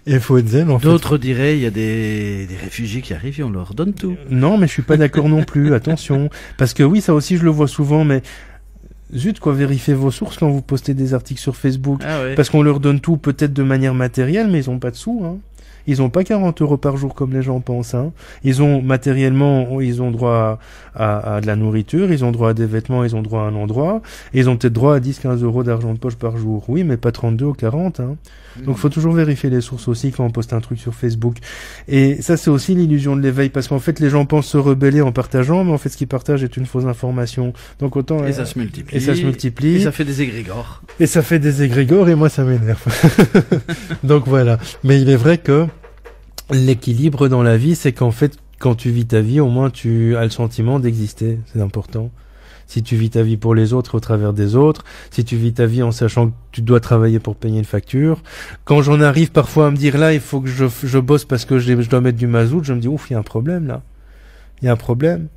C: Et il faut être zen, en fait.
B: D'autres diraient, il y a des réfugiés qui arrivent et on leur donne tout.
C: Non, mais je suis pas d'accord non plus, attention. Parce que oui, ça aussi, je le vois souvent, mais zut, quoi, vérifiez vos sources quand vous postez des articles sur Facebook.
B: Ah ouais.
C: Parce qu'on leur donne tout, peut-être de manière matérielle, mais ils ont pas de sous, hein. Ils ont pas 40 € par jour comme les gens pensent, hein. Ils ont matériellement, ils ont droit à de la nourriture, ils ont droit à des vêtements, ils ont droit à un endroit, et ils ont peut-être droit à 10-15 € d'argent de poche par jour. Oui, mais pas 32 ou 40, hein. Donc faut toujours vérifier les sources aussi quand on poste un truc sur Facebook. Et ça, c'est aussi l'illusion de l'éveil, parce qu'en fait, les gens pensent se rebeller en partageant, mais en fait, ce qu'ils partagent est une fausse information. Donc autant...
B: Et ça se multiplie.
C: Et ça se multiplie.
B: Et ça fait des égrégores.
C: Et ça fait des égrégores, et moi, ça m'énerve. Donc voilà. Mais il est vrai que l'équilibre dans la vie, c'est qu'en fait, quand tu vis ta vie, au moins tu as le sentiment d'exister. C'est important. Si tu vis ta vie pour les autres au travers des autres, si tu vis ta vie en sachant que tu dois travailler pour payer une facture. Quand j'en arrive parfois à me dire là, il faut que je bosse parce que je dois mettre du mazout, je me dis ouf, il y a un problème là. Il y a un problème.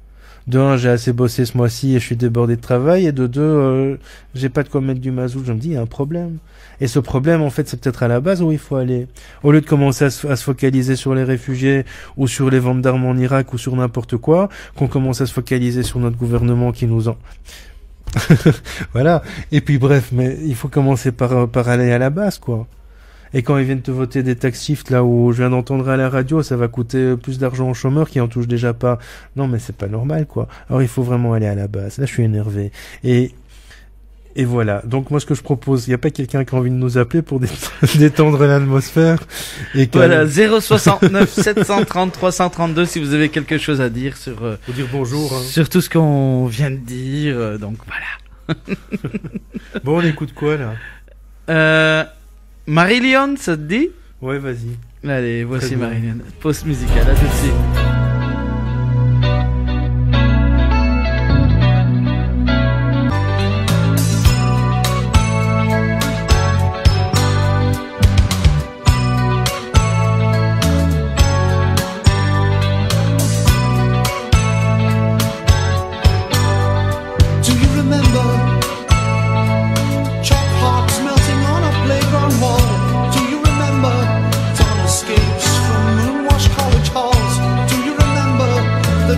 C: De un, j'ai assez bossé ce mois-ci et je suis débordé de travail, et de deux, j'ai pas de quoi mettre du mazout, je me dis il y a un problème. Et ce problème, en fait, c'est peut-être à la base où il faut aller. Au lieu de commencer à se focaliser sur les réfugiés ou sur les ventes d'armes en Irak ou sur n'importe quoi, qu'on commence à se focaliser sur notre gouvernement qui nous en... Voilà. Et puis bref, mais il faut commencer par aller à la base, quoi. Et quand ils viennent te voter des tax shift, là où je viens d'entendre à la radio, ça va coûter plus d'argent aux chômeurs qui en touchent déjà pas. Non, mais c'est pas normal, quoi. Alors il faut vraiment aller à la base. Là, je suis énervé. Et voilà. Donc moi, ce que je propose, il n'y a pas quelqu'un qui a envie de nous appeler pour détendre l'atmosphère. Et
B: voilà, 069 730 332 si vous avez quelque chose à dire sur
C: faut dire bonjour, hein.
B: Sur tout ce qu'on vient de dire. Donc voilà.
C: Bon, on écoute quoi là?
B: Marillion, ça te dit?
C: Ouais, vas-y.
B: Allez, voici Marillion. Pause musicale, à tout de suite.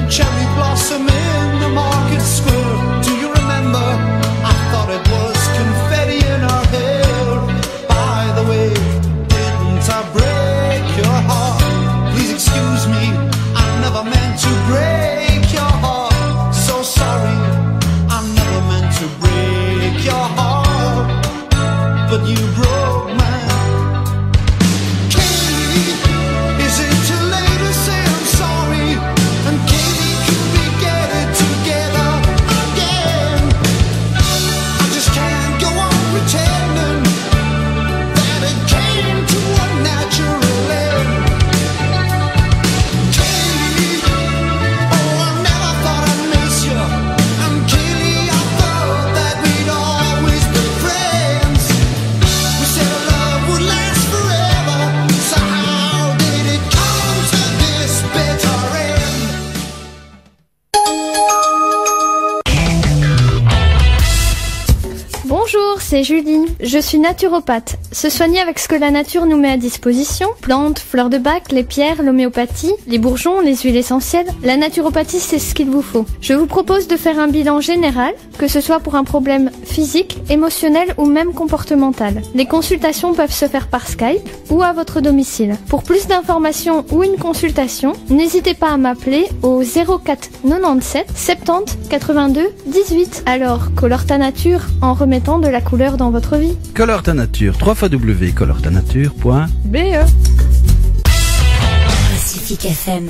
A: Cherry blossom in the market square. Do you remember? I thought it was confetti in our hair. By the way, didn't I break your heart? Please excuse me, I never meant to break your heart. So sorry, I never meant to break your heart, but you broke mine. Katie, is it too late to say I'm sorry? And Katie, could we get it together again? I just can't go on pretending that it came to a natural end. Katie, oh, I never thought I'd miss you. And Katie, I thought that we'd always be friends. We said our love would last forever, so how did it come to this bitter end?
F: Bonjour, c'est Julie. Je suis naturopathe. Se soigner avec ce que la nature nous met à disposition, plantes, fleurs de bac, les pierres, l'homéopathie, les bourgeons, les huiles essentielles, la naturopathie, c'est ce qu'il vous faut. Je vous propose de faire un bilan général, que ce soit pour un problème physique, émotionnel ou même comportemental. Les consultations peuvent se faire par Skype ou à votre domicile. Pour plus d'informations ou une consultation, n'hésitez pas à m'appeler au 04 97 70 82 18. Alors, colore ta nature en remettant de la couleur dans votre vie.
B: Colore ta nature, www.colortanature.be.
D: Pacifique FM.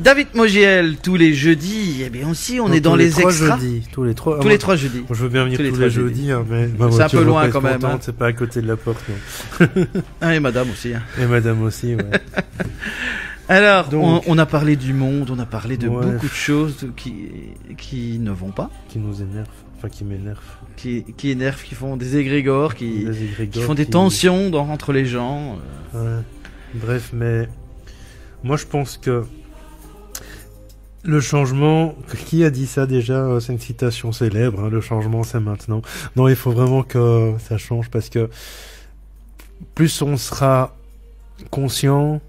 B: David Mogiel, tous les jeudis, eh bien aussi, on est dans les extras.
C: Tous les trois
B: jeudis.
C: Je veux bien venir tous les jeudis, hein, mais ma
B: c'est un peu
C: voiture
B: loin
C: va pas
B: quand
C: être
B: même.
C: contente, c'est pas à côté de la porte, non.
B: Ah, et madame aussi. Hein.
C: Et madame aussi, ouais.
B: Alors,
C: Donc,
B: on a parlé du monde, on a parlé de
C: ouais.
B: beaucoup de choses qui ne vont pas,
C: Qui nous énerve, enfin qui m'énerve.
B: qui énervent, qui font des égrégores, qui
C: Des égrégores
B: font des tensions entre les gens.
C: Ouais. Bref, mais moi je pense que le changement, qui a dit ça déjà? C'est une citation célèbre, hein, le changement c'est maintenant. Non, il faut vraiment que ça change parce que plus on sera conscient,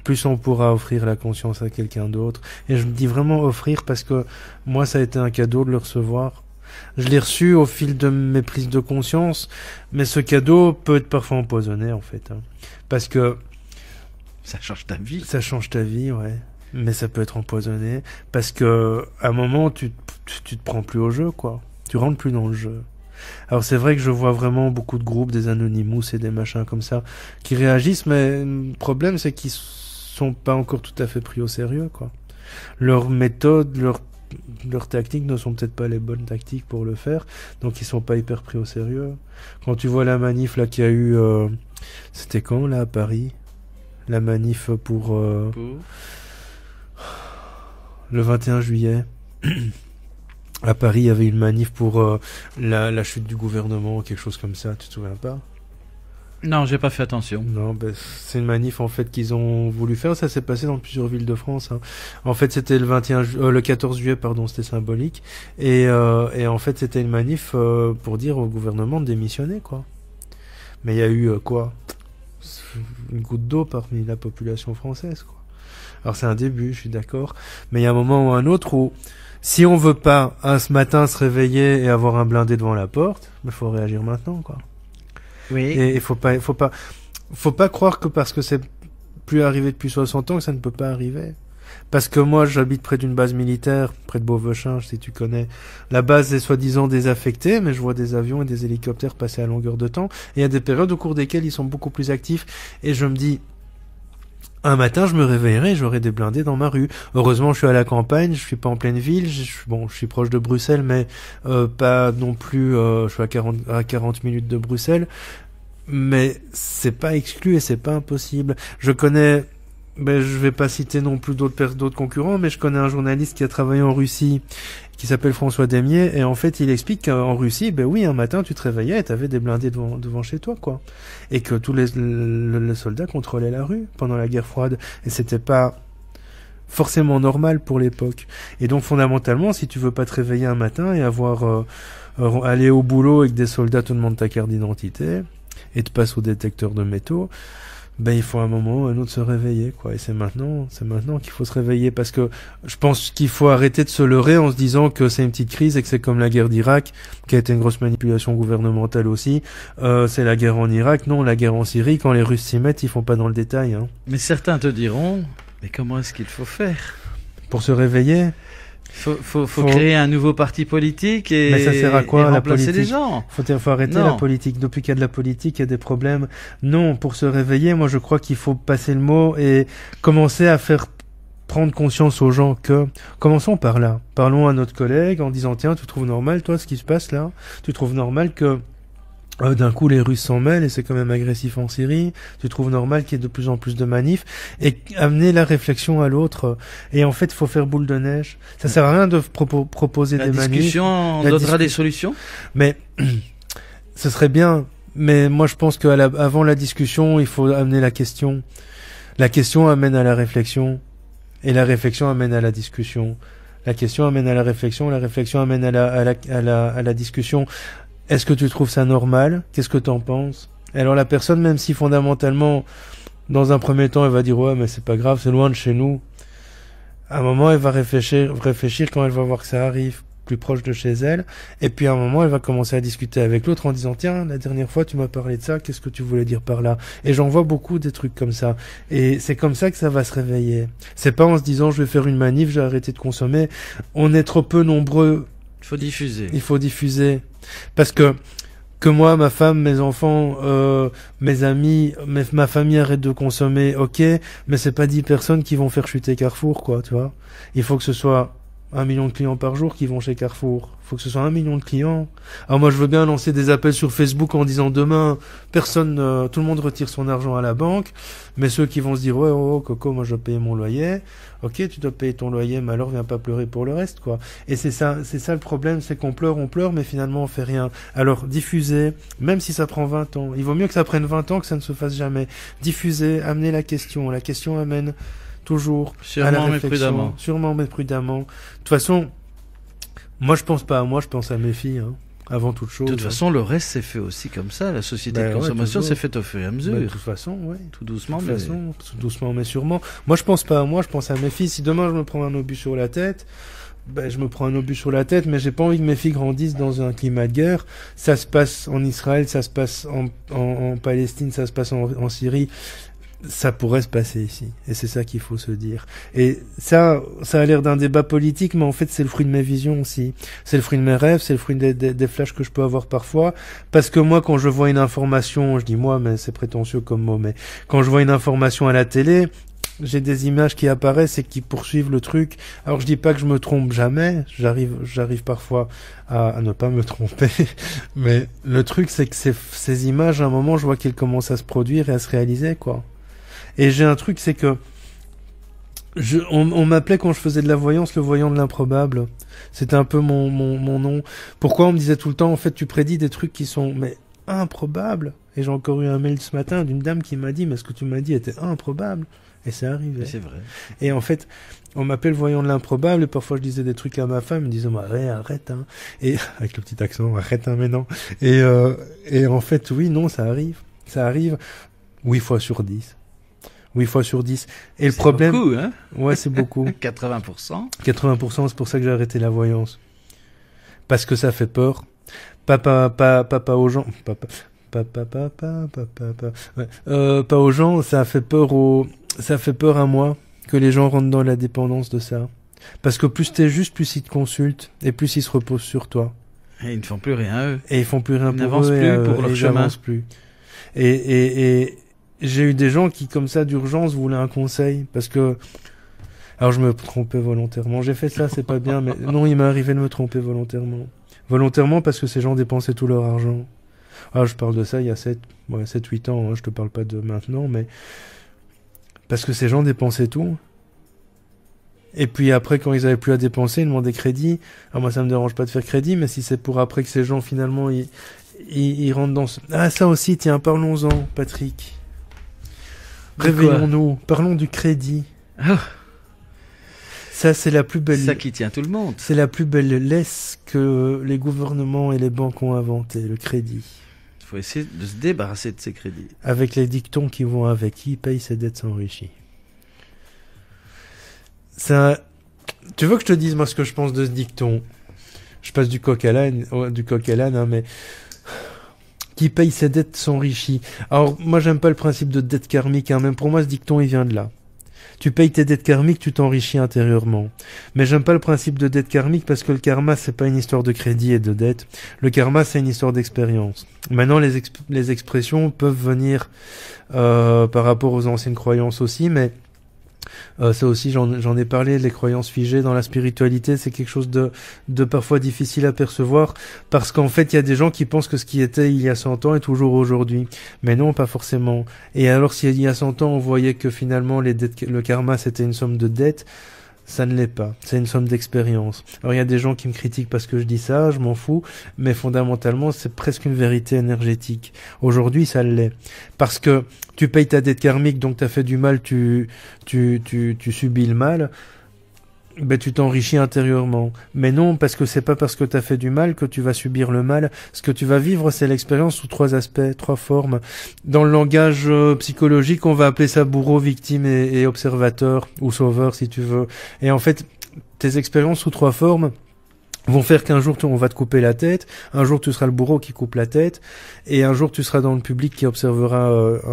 C: plus on pourra offrir la conscience à quelqu'un d'autre. Et je me dis vraiment offrir parce que moi ça a été un cadeau de le recevoir. Je l'ai reçu au fil de mes prises de conscience, mais ce cadeau peut être parfois empoisonné en fait. Hein. Parce que
B: Ça change ta vie.
C: ça change ta vie, ouais. Mais ça peut être empoisonné parce que à un moment tu te prends plus au jeu, quoi. Tu rentres plus dans le jeu. Alors c'est vrai que je vois vraiment beaucoup de groupes, des Anonymous et des machins comme ça, qui réagissent, mais le problème c'est qu'ils sont pas encore tout à fait pris au sérieux, quoi. Leurs méthodes, leurs tactiques ne sont peut-être pas les bonnes tactiques pour le faire, donc ils sont pas hyper pris au sérieux. Quand tu vois la manif là qu'il y a eu, c'était quand là à Paris, la manif pour le 21 juillet. À Paris, il y avait une manif pour la chute du gouvernement, quelque chose comme ça, tu te souviens pas?
B: Non, j'ai pas fait attention.
C: Non, ben, c'est une manif en fait qu'ils ont voulu faire, ça s'est passé dans plusieurs villes de France. Hein. En fait, c'était le 14 juillet, pardon, c'était symbolique. Et en fait, c'était une manif pour dire au gouvernement de démissionner, quoi. Mais il y a eu quoi? Une goutte d'eau parmi la population française, quoi. Alors c'est un début, je suis d'accord, mais il y a un moment ou un autre où si on veut pas ce matin se réveiller et avoir un blindé devant la porte, il faut réagir maintenant, quoi.
B: Oui.
C: Et il faut pas croire que parce que c'est plus arrivé depuis 60 ans que ça ne peut pas arriver. Parce que moi, j'habite près d'une base militaire, près de Beauvechin, si tu connais. La base est soi-disant désaffectée, mais je vois des avions et des hélicoptères passer à longueur de temps. Et il y a des périodes au cours desquelles ils sont beaucoup plus actifs. Et je me dis, un matin, je me réveillerai et j'aurai des blindés dans ma rue. Heureusement, je suis à la campagne, je suis pas en pleine ville. Je suis proche de Bruxelles, mais pas non plus. Je suis à 40 minutes de Bruxelles, mais c'est pas exclu et c'est pas impossible. Je connais. Ben, je vais pas citer non plus d'autres concurrents, mais je connais un journaliste qui a travaillé en Russie, qui s'appelle François Demier, et en fait, il explique qu'en Russie, ben oui, un matin, tu te réveillais et t'avais des blindés devant chez toi, quoi. Et que tous les soldats contrôlaient la rue pendant la guerre froide. Et c'était pas forcément normal pour l'époque. Et donc, fondamentalement, si tu veux pas te réveiller un matin et aller au boulot et que des soldats te demandent ta carte d'identité, et te passent au détecteur de métaux, ben il faut un moment ou un autre se réveiller, quoi. Et c'est maintenant qu'il faut se réveiller, parce que je pense qu'il faut arrêter de se leurrer en se disant que c'est une petite crise et que c'est comme la guerre d'Irak, qui a été une grosse manipulation gouvernementale aussi. C'est la guerre en Irak, non, la guerre en Syrie, quand les Russes s'y mettent, ils font pas dans le détail, hein.
B: Mais certains te diront, mais comment est-ce qu'il faut faire?
C: Pour se réveiller,
B: Faut créer un nouveau parti politique et,
C: mais ça sert à quoi,
B: et
C: la
B: remplacer
C: politique?
B: les gens.
C: Faut arrêter
B: Non.
C: la politique. Depuis qu'il y a de la politique, il y a des problèmes. Non, pour se réveiller, moi je crois qu'il faut passer le mot et commencer à faire prendre conscience aux gens que... Commençons par là. Parlons à notre collègue en disant, tiens, tu trouves normal, toi, ce qui se passe là? Tu trouves normal que d'un coup les Russes s'en mêlent et c'est quand même agressif en Syrie? Tu trouves normal qu'il y ait de plus en plus de manifs? Et amener la réflexion à l'autre. Et en fait, il faut faire boule de neige. Ça sert à rien de proposer des manifs.
B: La discussion donnera des solutions.
C: Mais ce serait bien. Mais moi, je pense qu'avant la discussion, il faut amener la question. La question amène à la réflexion. Et la réflexion amène à la discussion. La question amène à la réflexion. La réflexion amène à la discussion. Est-ce que tu trouves ça normal? Qu'est-ce que t'en penses? Et alors la personne, même si fondamentalement, dans un premier temps, elle va dire ouais, mais c'est pas grave, c'est loin de chez nous. À un moment, elle va réfléchir quand elle va voir que ça arrive plus proche de chez elle. Et puis à un moment, elle va commencer à discuter avec l'autre en disant tiens, la dernière fois tu m'as parlé de ça, qu'est-ce que tu voulais dire par là? Et j'en vois beaucoup des trucs comme ça. Et c'est comme ça que ça va se réveiller. C'est pas en se disant je vais faire une manif, j'ai arrêté de consommer. On est trop peu nombreux.
B: Il faut diffuser.
C: Il faut diffuser. Parce que que moi, ma femme, mes enfants, mes amis, ma famille arrête de consommer, ok, mais c'est pas 10 personnes qui vont faire chuter Carrefour, quoi, tu vois. Il faut que ce soit 1 million de clients par jour qui vont chez Carrefour. Il faut que ce soit 1 million de clients. Alors moi, je veux bien lancer des appels sur Facebook en disant demain, tout le monde retire son argent à la banque, mais ceux qui vont se dire, ouais, oh, Coco, moi je dois payer mon loyer. Ok, tu dois payer ton loyer, mais alors viens pas pleurer pour le reste, quoi. Et c'est ça le problème, c'est qu'on pleure, mais finalement on fait rien. Alors, diffuser, même si ça prend 20 ans, il vaut mieux que ça prenne 20 ans que ça ne se fasse jamais. Diffuser, amener la question amène toujours à la réflexion. Sûrement, mais prudemment. De toute façon, moi je pense pas à moi, je pense à mes filles, hein, avant toute chose.
B: De toute façon, le reste s'est fait aussi comme ça. La société de consommation s'est faite au fur et à mesure.
C: De toute façon, ouais.
B: Tout doucement,
C: doucement mais sûrement. Moi je pense pas à moi, je pense à mes filles. Si demain je me prends un obus sur la tête, je me prends un obus sur la tête, mais j'ai pas envie que mes filles grandissent dans un climat de guerre. Ça se passe en Israël, ça se passe en Palestine, ça se passe en Syrie. Ça pourrait se passer ici. Et c'est ça qu'il faut se dire. Et ça a l'air d'un débat politique, mais en fait, c'est le fruit de mes visions aussi. C'est le fruit de mes rêves, c'est le fruit des flashs que je peux avoir parfois. Parce que moi, quand je vois une information, je dis moi, mais c'est prétentieux comme mot, mais quand je vois une information à la télé, j'ai des images qui apparaissent et qui poursuivent le truc. Alors je dis pas que je me trompe jamais, j'arrive parfois à ne pas me tromper, mais le truc c'est que ces images, à un moment, je vois qu'elles commencent à se produire et à se réaliser, quoi. Et j'ai un truc, c'est que on m'appelait quand je faisais de la voyance le voyant de l'improbable. C'était un peu mon nom. Pourquoi on me disait tout le temps, en fait, tu prédis des trucs qui sont improbables. Et j'ai encore eu un mail ce matin d'une dame qui m'a dit, mais ce que tu m'as dit était improbable. Et c'est arrivé.
B: C'est vrai.
C: Et en fait, on m'appelle le voyant de l'improbable, et parfois je disais des trucs à ma femme, elle me disait, arrête, hein. Et, avec le petit accent, arrête, hein, mais non. Et en fait, oui, non, ça arrive. Ça arrive 8 fois sur 10. 8 fois sur 10. Et le problème.
B: C'est beaucoup, hein?
C: Ouais, c'est beaucoup.
B: 80%.
C: 80%, c'est pour ça que j'ai arrêté la voyance. Parce que ça fait peur. Pas aux gens. Pas aux gens, ça fait peur à moi que les gens rentrent dans la dépendance de ça. Parce que plus t'es juste, plus ils te consultent et plus ils se reposent sur toi.
B: Et ils ne font plus rien, eux.
C: Et ils font plus rien
B: ils
C: pour eux.
B: Ils n'avancent plus pour leur chemin.
C: Ils n'avancent plus. Et j'ai eu des gens qui, comme ça, d'urgence, voulaient un conseil. Parce que, alors je me trompais volontairement. J'ai fait ça, c'est pas bien, mais non, il m'est arrivé de me tromper volontairement. Volontairement parce que ces gens dépensaient tout leur argent. Ah, je parle de ça il y a 7-8 ans, hein, je te parle pas de maintenant, mais parce que ces gens dépensaient tout. Et puis après, quand ils avaient plus à dépenser, ils demandaient crédit. Alors moi, ça me dérange pas de faire crédit, mais si c'est pour après que ces gens, finalement, ils rentrent dans ce... Ah, ça aussi, tiens, parlons-en, Patrick. Réveillons-nous, parlons du crédit.
B: Oh.
C: Ça, c'est la plus belle...
B: C'est ça qui tient tout le monde.
C: C'est la plus belle laisse que les gouvernements et les banques ont inventé, le crédit.
B: Il faut essayer de se débarrasser de ces crédits.
C: Avec les dictons qui vont avec, qui paye ses dettes s'enrichit. Ça... Tu veux que je te dise, moi, ce que je pense de ce dicton? Je passe du coq à l'âne, hein, mais... Qui paye ses dettes s'enrichit. Alors, moi, j'aime pas le principe de dette karmique, hein, même pour moi, ce dicton, il vient de là. Tu payes tes dettes karmiques, tu t'enrichis intérieurement. Mais j'aime pas le principe de dette karmique parce que le karma, c'est pas une histoire de crédit et de dette. Le karma, c'est une histoire d'expérience. Maintenant, les expressions peuvent venir par rapport aux anciennes croyances aussi, mais ça aussi, j'en ai parlé, les croyances figées dans la spiritualité, c'est quelque chose de parfois difficile à percevoir, parce qu'en fait, il y a des gens qui pensent que ce qui était il y a 100 ans est toujours aujourd'hui. Mais non, pas forcément. Et alors, s'il y a 100 ans, on voyait que finalement, le karma, c'était une somme de dettes, ça ne l'est pas. C'est une somme d'expérience. Alors, il y a des gens qui me critiquent parce que je dis ça, je m'en fous, mais fondamentalement, c'est presque une vérité énergétique. Aujourd'hui, ça l'est. Parce que tu payes ta dette karmique, donc t'as fait du mal, tu subis le mal, ben tu t'enrichis intérieurement. Mais non, parce que c'est pas parce que t'as fait du mal que tu vas subir le mal. Ce que tu vas vivre, c'est l'expérience sous 3 aspects, 3 formes. Dans le langage psychologique, on va appeler ça bourreau, victime et observateur, ou sauveur si tu veux. Et en fait, tes expériences sous 3 formes, vont faire qu'un jour on va te couper la tête, un jour tu seras le bourreau qui coupe la tête, et un jour tu seras dans le public qui observera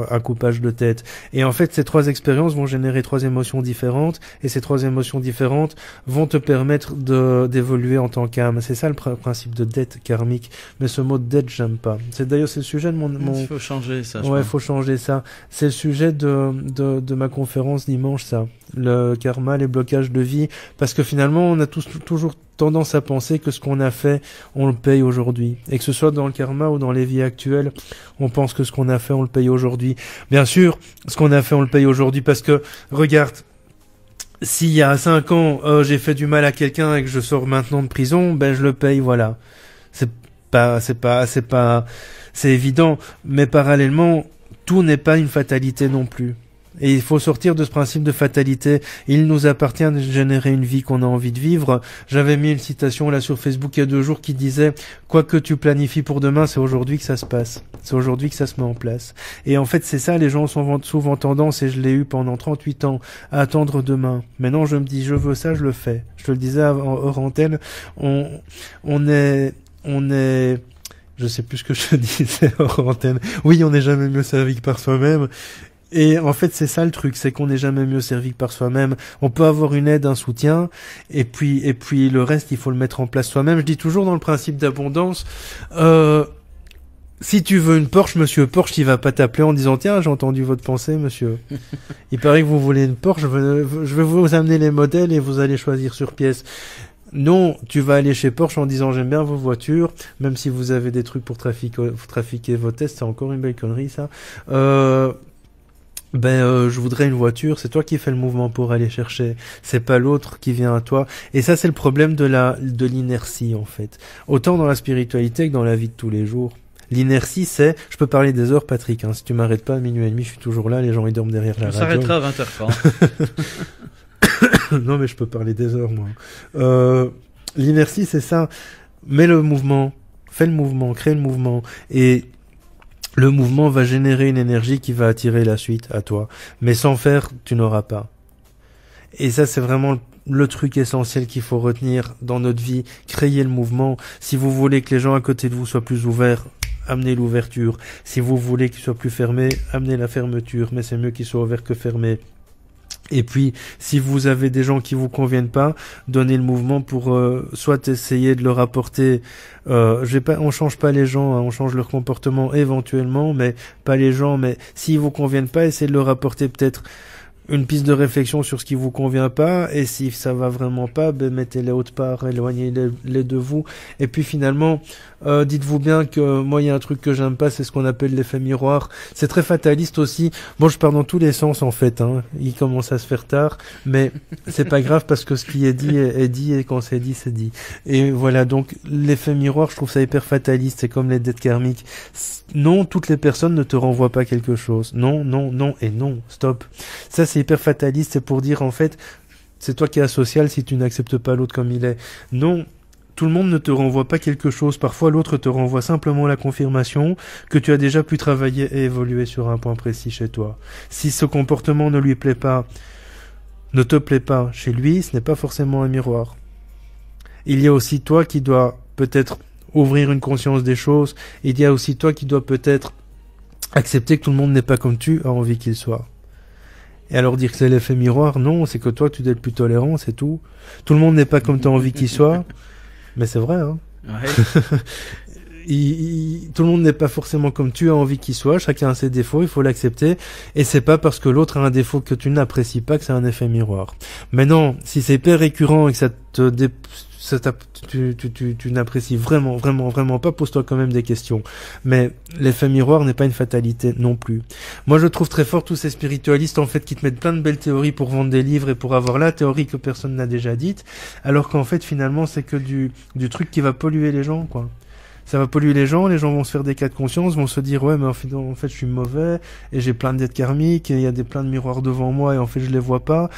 C: un coupage de tête. Et en fait, ces 3 expériences vont générer 3 émotions différentes, et ces 3 émotions différentes vont te permettre d'évoluer en tant qu'âme. C'est ça le principe de dette karmique. Mais ce mot dette, j'aime pas. C'est d'ailleurs c'est le sujet de mon...
B: Il faut changer ça.
C: Ouais, faut changer ça. C'est le sujet de ma conférence dimanche, ça. Le karma, les blocages de vie, parce que finalement, on a toujours tendance à penser que ce qu'on a fait, on le paye aujourd'hui. Et que ce soit dans le karma ou dans les vies actuelles, on pense que ce qu'on a fait, on le paye aujourd'hui. Bien sûr, ce qu'on a fait, on le paye aujourd'hui parce que, regarde, s'il y a 5 ans, j'ai fait du mal à quelqu'un et que je sors maintenant de prison, ben je le paye, voilà. C'est évident. Mais parallèlement, tout n'est pas une fatalité non plus. Et il faut sortir de ce principe de fatalité. Il nous appartient de générer une vie qu'on a envie de vivre. J'avais mis une citation là sur Facebook il y a 2 jours qui disait « Quoi que tu planifies pour demain, c'est aujourd'hui que ça se passe. C'est aujourd'hui que ça se met en place. » Et en fait, c'est ça, les gens ont souvent tendance, et je l'ai eu pendant 38 ans, à attendre demain. Maintenant, je me dis « Je veux ça, je le fais. » Je te le disais hors antenne, on est... Je sais plus ce que je disais hors antenne. Oui, on n'est jamais mieux servi que par soi-même. Et en fait, c'est ça le truc, c'est qu'on n'est jamais mieux servi que par soi-même. On peut avoir une aide, un soutien, et puis le reste, il faut le mettre en place soi-même. Je dis toujours dans le principe d'abondance, si tu veux une Porsche, monsieur Porsche, il va pas t'appeler en disant tiens, j'ai entendu votre pensée, monsieur. Il paraît que vous voulez une Porsche, je vais vous amener les modèles et vous allez choisir sur pièce. Non, tu vas aller chez Porsche en disant j'aime bien vos voitures, même si vous avez des trucs pour trafiquer vos tests, c'est encore une belle connerie ça. Je voudrais une voiture, c'est toi qui fais le mouvement pour aller chercher, c'est pas l'autre qui vient à toi. Et ça, c'est le problème de l'inertie, en fait. Autant dans la spiritualité que dans la vie de tous les jours. L'inertie, c'est, je peux parler des heures, Patrick, hein, si tu m'arrêtes pas à 12h30, je suis toujours là, les gens ils dorment derrière la radio.
B: On s'arrêtera à 20h30.
C: Non, mais je peux parler des heures, moi. L'inertie, c'est ça. Mets le mouvement, fais le mouvement, crée le mouvement, et le mouvement va générer une énergie qui va attirer la suite à toi. Mais sans faire, tu n'auras pas. Et ça, c'est vraiment le truc essentiel qu'il faut retenir dans notre vie. Créer le mouvement. Si vous voulez que les gens à côté de vous soient plus ouverts, amenez l'ouverture. Si vous voulez qu'ils soient plus fermés, amenez la fermeture. Mais c'est mieux qu'ils soient ouverts que fermés. Et puis, si vous avez des gens qui vous conviennent pas, donnez le mouvement pour soit essayer de leur apporter. On change pas les gens, hein, on change leur comportement éventuellement, mais pas les gens. Mais s'ils vous conviennent pas, essayez de leur apporter peut-être une piste de réflexion sur ce qui vous convient pas, et si ça va vraiment pas, mettez-les autre part, éloignez-les de vous. Et puis finalement, dites-vous bien que moi il y a un truc que j'aime pas, c'est ce qu'on appelle l'effet miroir. C'est très fataliste aussi. Bon, je pars dans tous les sens en fait, hein. Il commence à se faire tard, mais c'est pas grave parce que ce qui est dit est dit, et quand c'est dit, c'est dit. Et voilà, donc l'effet miroir, je trouve ça hyper fataliste. C'est comme les dettes karmiques. Non, toutes les personnes ne te renvoient pas quelque chose. Non, non, non et non. Stop. Ça, c'est hyper fataliste. C'est pour dire, en fait, c'est toi qui es asocial si tu n'acceptes pas l'autre comme il est. Non, tout le monde ne te renvoie pas quelque chose. Parfois, l'autre te renvoie simplement la confirmation que tu as déjà pu travailler et évoluer sur un point précis chez toi. Si ce comportement ne lui plaît pas, ne te plaît pas chez lui, ce n'est pas forcément un miroir. Il y a aussi toi qui dois peut-être ouvrir une conscience des choses. Il y a aussi toi qui dois peut-être accepter que tout le monde n'est pas comme tu as envie qu'il soit. Et alors dire que c'est l'effet miroir, non, c'est que toi tu dois être plus tolérant, c'est tout. Tout le monde n'est pas comme tu as envie qu'il soit, mais c'est vrai, hein.
B: Ouais.
C: Tout le monde n'est pas forcément comme tu as envie qu'il soit, chacun a ses défauts, il faut l'accepter, et c'est pas parce que l'autre a un défaut que tu n'apprécies pas que c'est un effet miroir. Maintenant, si c'est hyper récurrent et que tu n'apprécies vraiment pas, pose-toi quand même des questions. Mais l'effet miroir n'est pas une fatalité non plus. Moi, je trouve très fort tous ces spiritualistes, en fait, qui te mettent plein de belles théories pour vendre des livres et pour avoir la théorie que personne n'a déjà dite, alors qu'en fait, finalement, c'est que du truc qui va polluer les gens, quoi. Ça va polluer les gens vont se faire des cas de conscience, vont se dire ouais mais en fait je suis mauvais et j'ai plein de dettes karmiques et il y a plein de miroirs devant moi et en fait je les vois pas.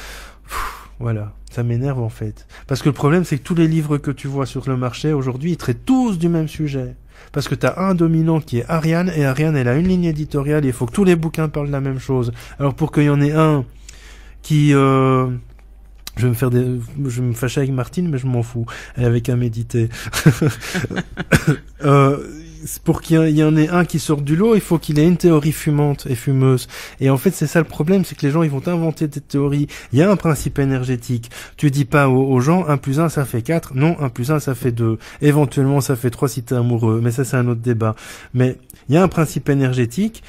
C: Voilà, ça m'énerve en fait. Parce que le problème c'est que tous les livres que tu vois sur le marché aujourd'hui, ils traitent tous du même sujet. Parce que t'as un dominant qui est Ariane, et Ariane elle a une ligne éditoriale et il faut que tous les bouquins parlent de la même chose. Alors pour qu'il y en ait un qui Je vais me fâcher avec Martine, mais je m'en fous. Elle avait qu'à méditer. Pour qu'il y en ait un qui sorte du lot, il faut qu'il ait une théorie fumante et fumeuse. Et en fait, c'est ça le problème, c'est que les gens, ils vont inventer des théories. Il y a un principe énergétique. Tu dis pas aux gens, 1 plus 1, ça fait 4. Non, 1 plus 1, ça fait 2. Éventuellement, ça fait 3 si t'es amoureux. Mais ça, c'est un autre débat. Mais il y a un principe énergétique.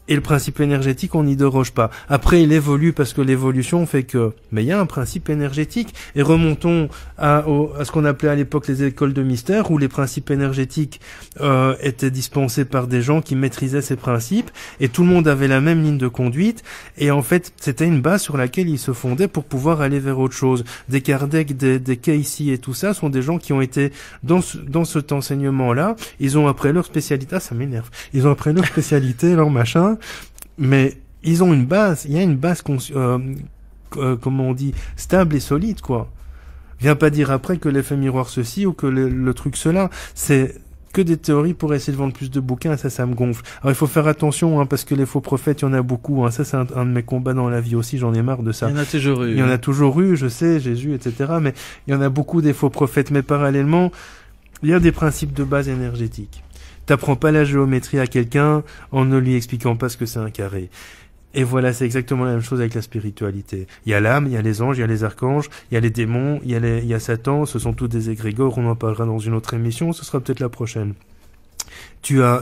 C: Et le principe énergétique, on n'y déroge pas. Après, il évolue parce que l'évolution fait que... Mais il y a un principe énergétique. Et remontons à ce qu'on appelait à l'époque les écoles de mystère, où les principes énergétiques étaient dispensés par des gens qui maîtrisaient ces principes. Et tout le monde avait la même ligne de conduite. Et en fait, c'était une base sur laquelle ils se fondaient pour pouvoir aller vers autre chose. Des Kardec, des Casey et tout ça sont des gens qui ont été dans cet enseignement-là. Ils ont appris leur spécialité... Ah, ça m'énerve. Ils ont appris leur spécialité, leur machin. Mais ils ont une base, il y a une base, comment on dit, stable et solide, quoi. Viens pas dire après que l'effet miroir ceci ou que le truc cela. C'est que des théories pour essayer de vendre plus de bouquins, ça me gonfle. Alors il faut faire attention, hein, parce que les faux prophètes, il y en a beaucoup, hein. Ça c'est un de mes combats dans la vie aussi, j'en ai marre de ça.
B: Il y en a toujours eu.
C: Il y en a toujours eu, je sais, Jésus, etc. Mais il y en a beaucoup des faux prophètes. Mais parallèlement, il y a des principes de base énergétiques. T'apprends pas la géométrie à quelqu'un en ne lui expliquant pas ce que c'est un carré. Et voilà, c'est exactement la même chose avec la spiritualité. Il y a l'âme, il y a les anges, il y a les archanges, il y a les démons, il y a Satan, ce sont tous des égrégores, on en parlera dans une autre émission, ce sera peut-être la prochaine. Tu as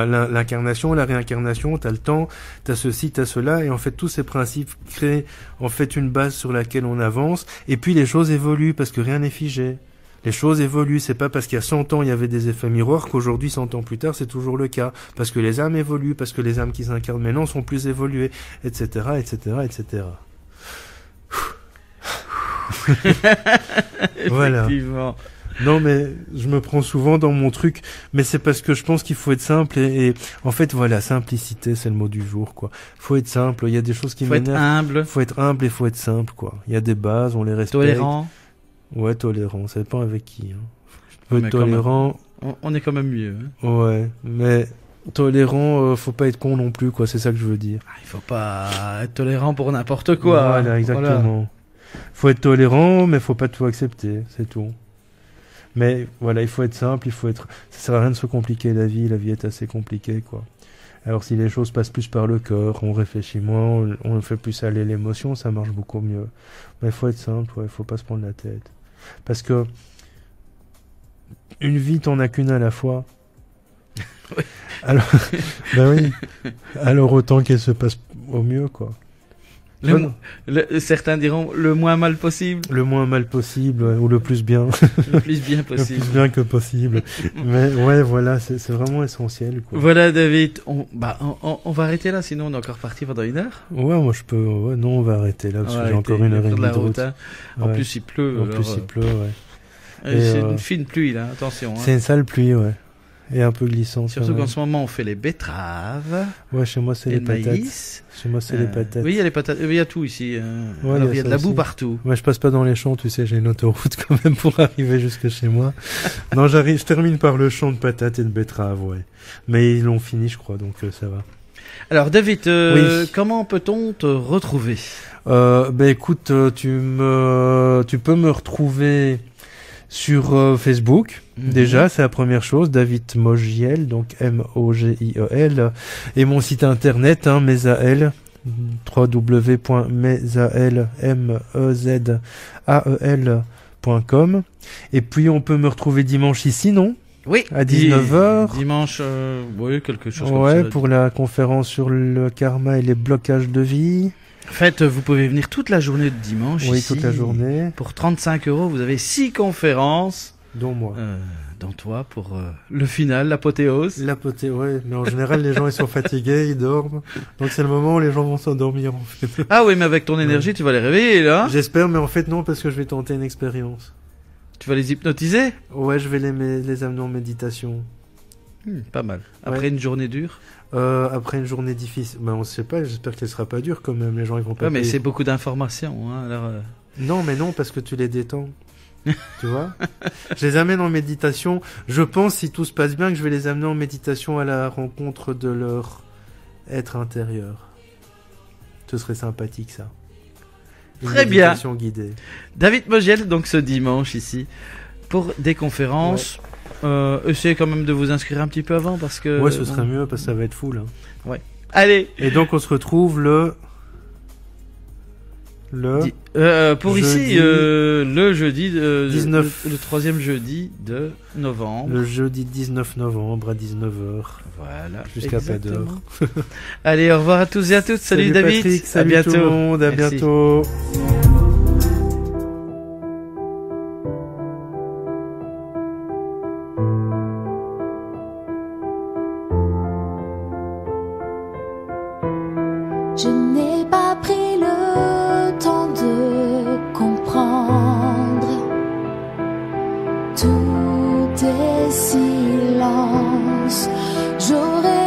C: l'incarnation, la réincarnation, t'as le temps, t'as ceci, t'as cela, et en fait tous ces principes créent en fait une base sur laquelle on avance, et puis les choses évoluent parce que rien n'est figé. Les choses évoluent, c'est pas parce qu'il y a 100 ans il y avait des effets miroirs qu'aujourd'hui 100 ans plus tard c'est toujours le cas, parce que les âmes évoluent, parce que les âmes qui s'incarnent maintenant sont plus évoluées, etc., etc., etc. Voilà.
B: Effectivement.
C: Non mais je me prends souvent dans mon truc, mais c'est parce que je pense qu'il faut être simple et en fait voilà, simplicité c'est le mot du jour, quoi. Faut être simple, il y a des choses qui m'énervent. Faut être humble et faut être simple, quoi. Il y a des bases, on les respecte.
B: Tolérant. Ouais,
C: tolérant, ça dépend avec qui. Hein. Je peux être tolérant.
B: On est quand même mieux. Hein.
C: Ouais, mais tolérant, faut pas être con non plus, quoi. C'est ça que je veux dire.
B: Il faut pas être tolérant pour n'importe quoi.
C: Voilà, exactement. Voilà. Faut être tolérant, mais faut pas tout accepter, c'est tout. Mais voilà, il faut être simple, ça sert à rien de se compliquer la vie est assez compliquée, quoi. Alors si les choses passent plus par le cœur, on réfléchit moins, on fait plus aller l'émotion, ça marche beaucoup mieux. Mais il faut être simple, il faut pas se prendre la tête. Parce que une vie, t'en as qu'une à la fois.
B: Oui.
C: Alors, ben oui. Alors autant qu'elle se passe au mieux, quoi.
B: Certains diront le moins mal possible.
C: Le moins mal possible, ou le plus bien.
B: Le plus bien possible.
C: Le plus bien que possible. Mais ouais, voilà, c'est vraiment essentiel, quoi.
B: Voilà, David. On va arrêter là, sinon on est encore parti pendant 1 heure.
C: Ouais, moi je peux. Ouais, non, on va arrêter là, parce que j'ai encore 1 heure et demie de route.
B: Hein. En plus, il pleut.
C: Ouais.
B: C'est une fine pluie, là, attention. Hein.
C: C'est une sale pluie, ouais. Et un peu glissante.
B: Surtout qu'en ce moment, on fait les betteraves.
C: Ouais, chez moi, c'est les patates.
B: Maïs.
C: Chez moi, c'est les patates.
B: Oui, il y a les patates. Il y a tout ici.
C: Ouais,
B: alors, il y a de la
C: aussi.
B: boue partout.
C: Ouais, je passe pas dans les champs, tu sais, j'ai une autoroute quand même pour arriver jusque chez moi. Non, je termine par le champ de patates et de betteraves, ouais. Mais ils l'ont fini, je crois, donc ça va.
B: Alors, David,
C: oui.
B: Comment peut-on te retrouver?
C: Écoute, tu peux me retrouver sur Facebook. Déjà, c'est la première chose, David Mogiel, donc M-O-G-I-E-L, et mon site internet, Mezael, www.mezael.com. Et puis on peut me retrouver dimanche ici, non?
B: Oui.
C: À 19h.
B: Dimanche, oui, quelque chose comme ça.
C: Ouais, pour la conférence sur le karma et les blocages de vie.
B: En fait, vous pouvez venir toute la journée de dimanche.
C: Oui,
B: ici.
C: toute la journée.
B: Pour 35 €, vous avez 6 conférences.
C: Dont moi.
B: Dont toi, pour le final, l'apothéose.
C: Ouais, mais en général, les gens, ils sont fatigués, ils dorment. Donc c'est le moment où les gens vont s'endormir, en fait.
B: Ah oui, mais avec ton énergie, tu vas les réveiller, là.
C: J'espère, mais en fait, non, parce que je vais tenter une expérience.
B: Tu vas les hypnotiser?
C: Ouais, je vais les amener en méditation.
B: Pas mal. Après une journée dure?
C: Après une journée difficile. Ben, on sait pas, j'espère qu'elle sera pas dure quand même. Les gens, ils vont pas.
B: Ouais, mais c'est beaucoup d'informations, hein, alors.
C: Non, mais non, parce que tu les détends. Tu vois? Je les amène en méditation. Je pense, si tout se passe bien, que je vais les amener en méditation à la rencontre de leur être intérieur. Ce serait sympathique, ça. Une
B: Très bien.
C: méditation guidée.
B: David Mogiel, donc ce dimanche ici, pour des conférences. Essayez quand même de vous inscrire un petit peu avant parce que...
C: Ouais, ce serait mieux parce que ça va être full. Hein.
B: Allez.
C: Et donc on se retrouve le
B: Pour
C: jeudi,
B: ici, le jeudi,
C: 19.
B: le troisième jeudi de novembre.
C: le jeudi 19 novembre à 19h.
B: Voilà.
C: Jusqu'à pas d'heure.
B: exactement. Allez, au revoir à tous et à toutes. Salut David.
C: Patrick, salut
B: à bientôt.
C: tout le monde, à
B: Merci.
C: bientôt.
G: Je n'ai pas pris le temps de comprendre tout est silence. J'aurais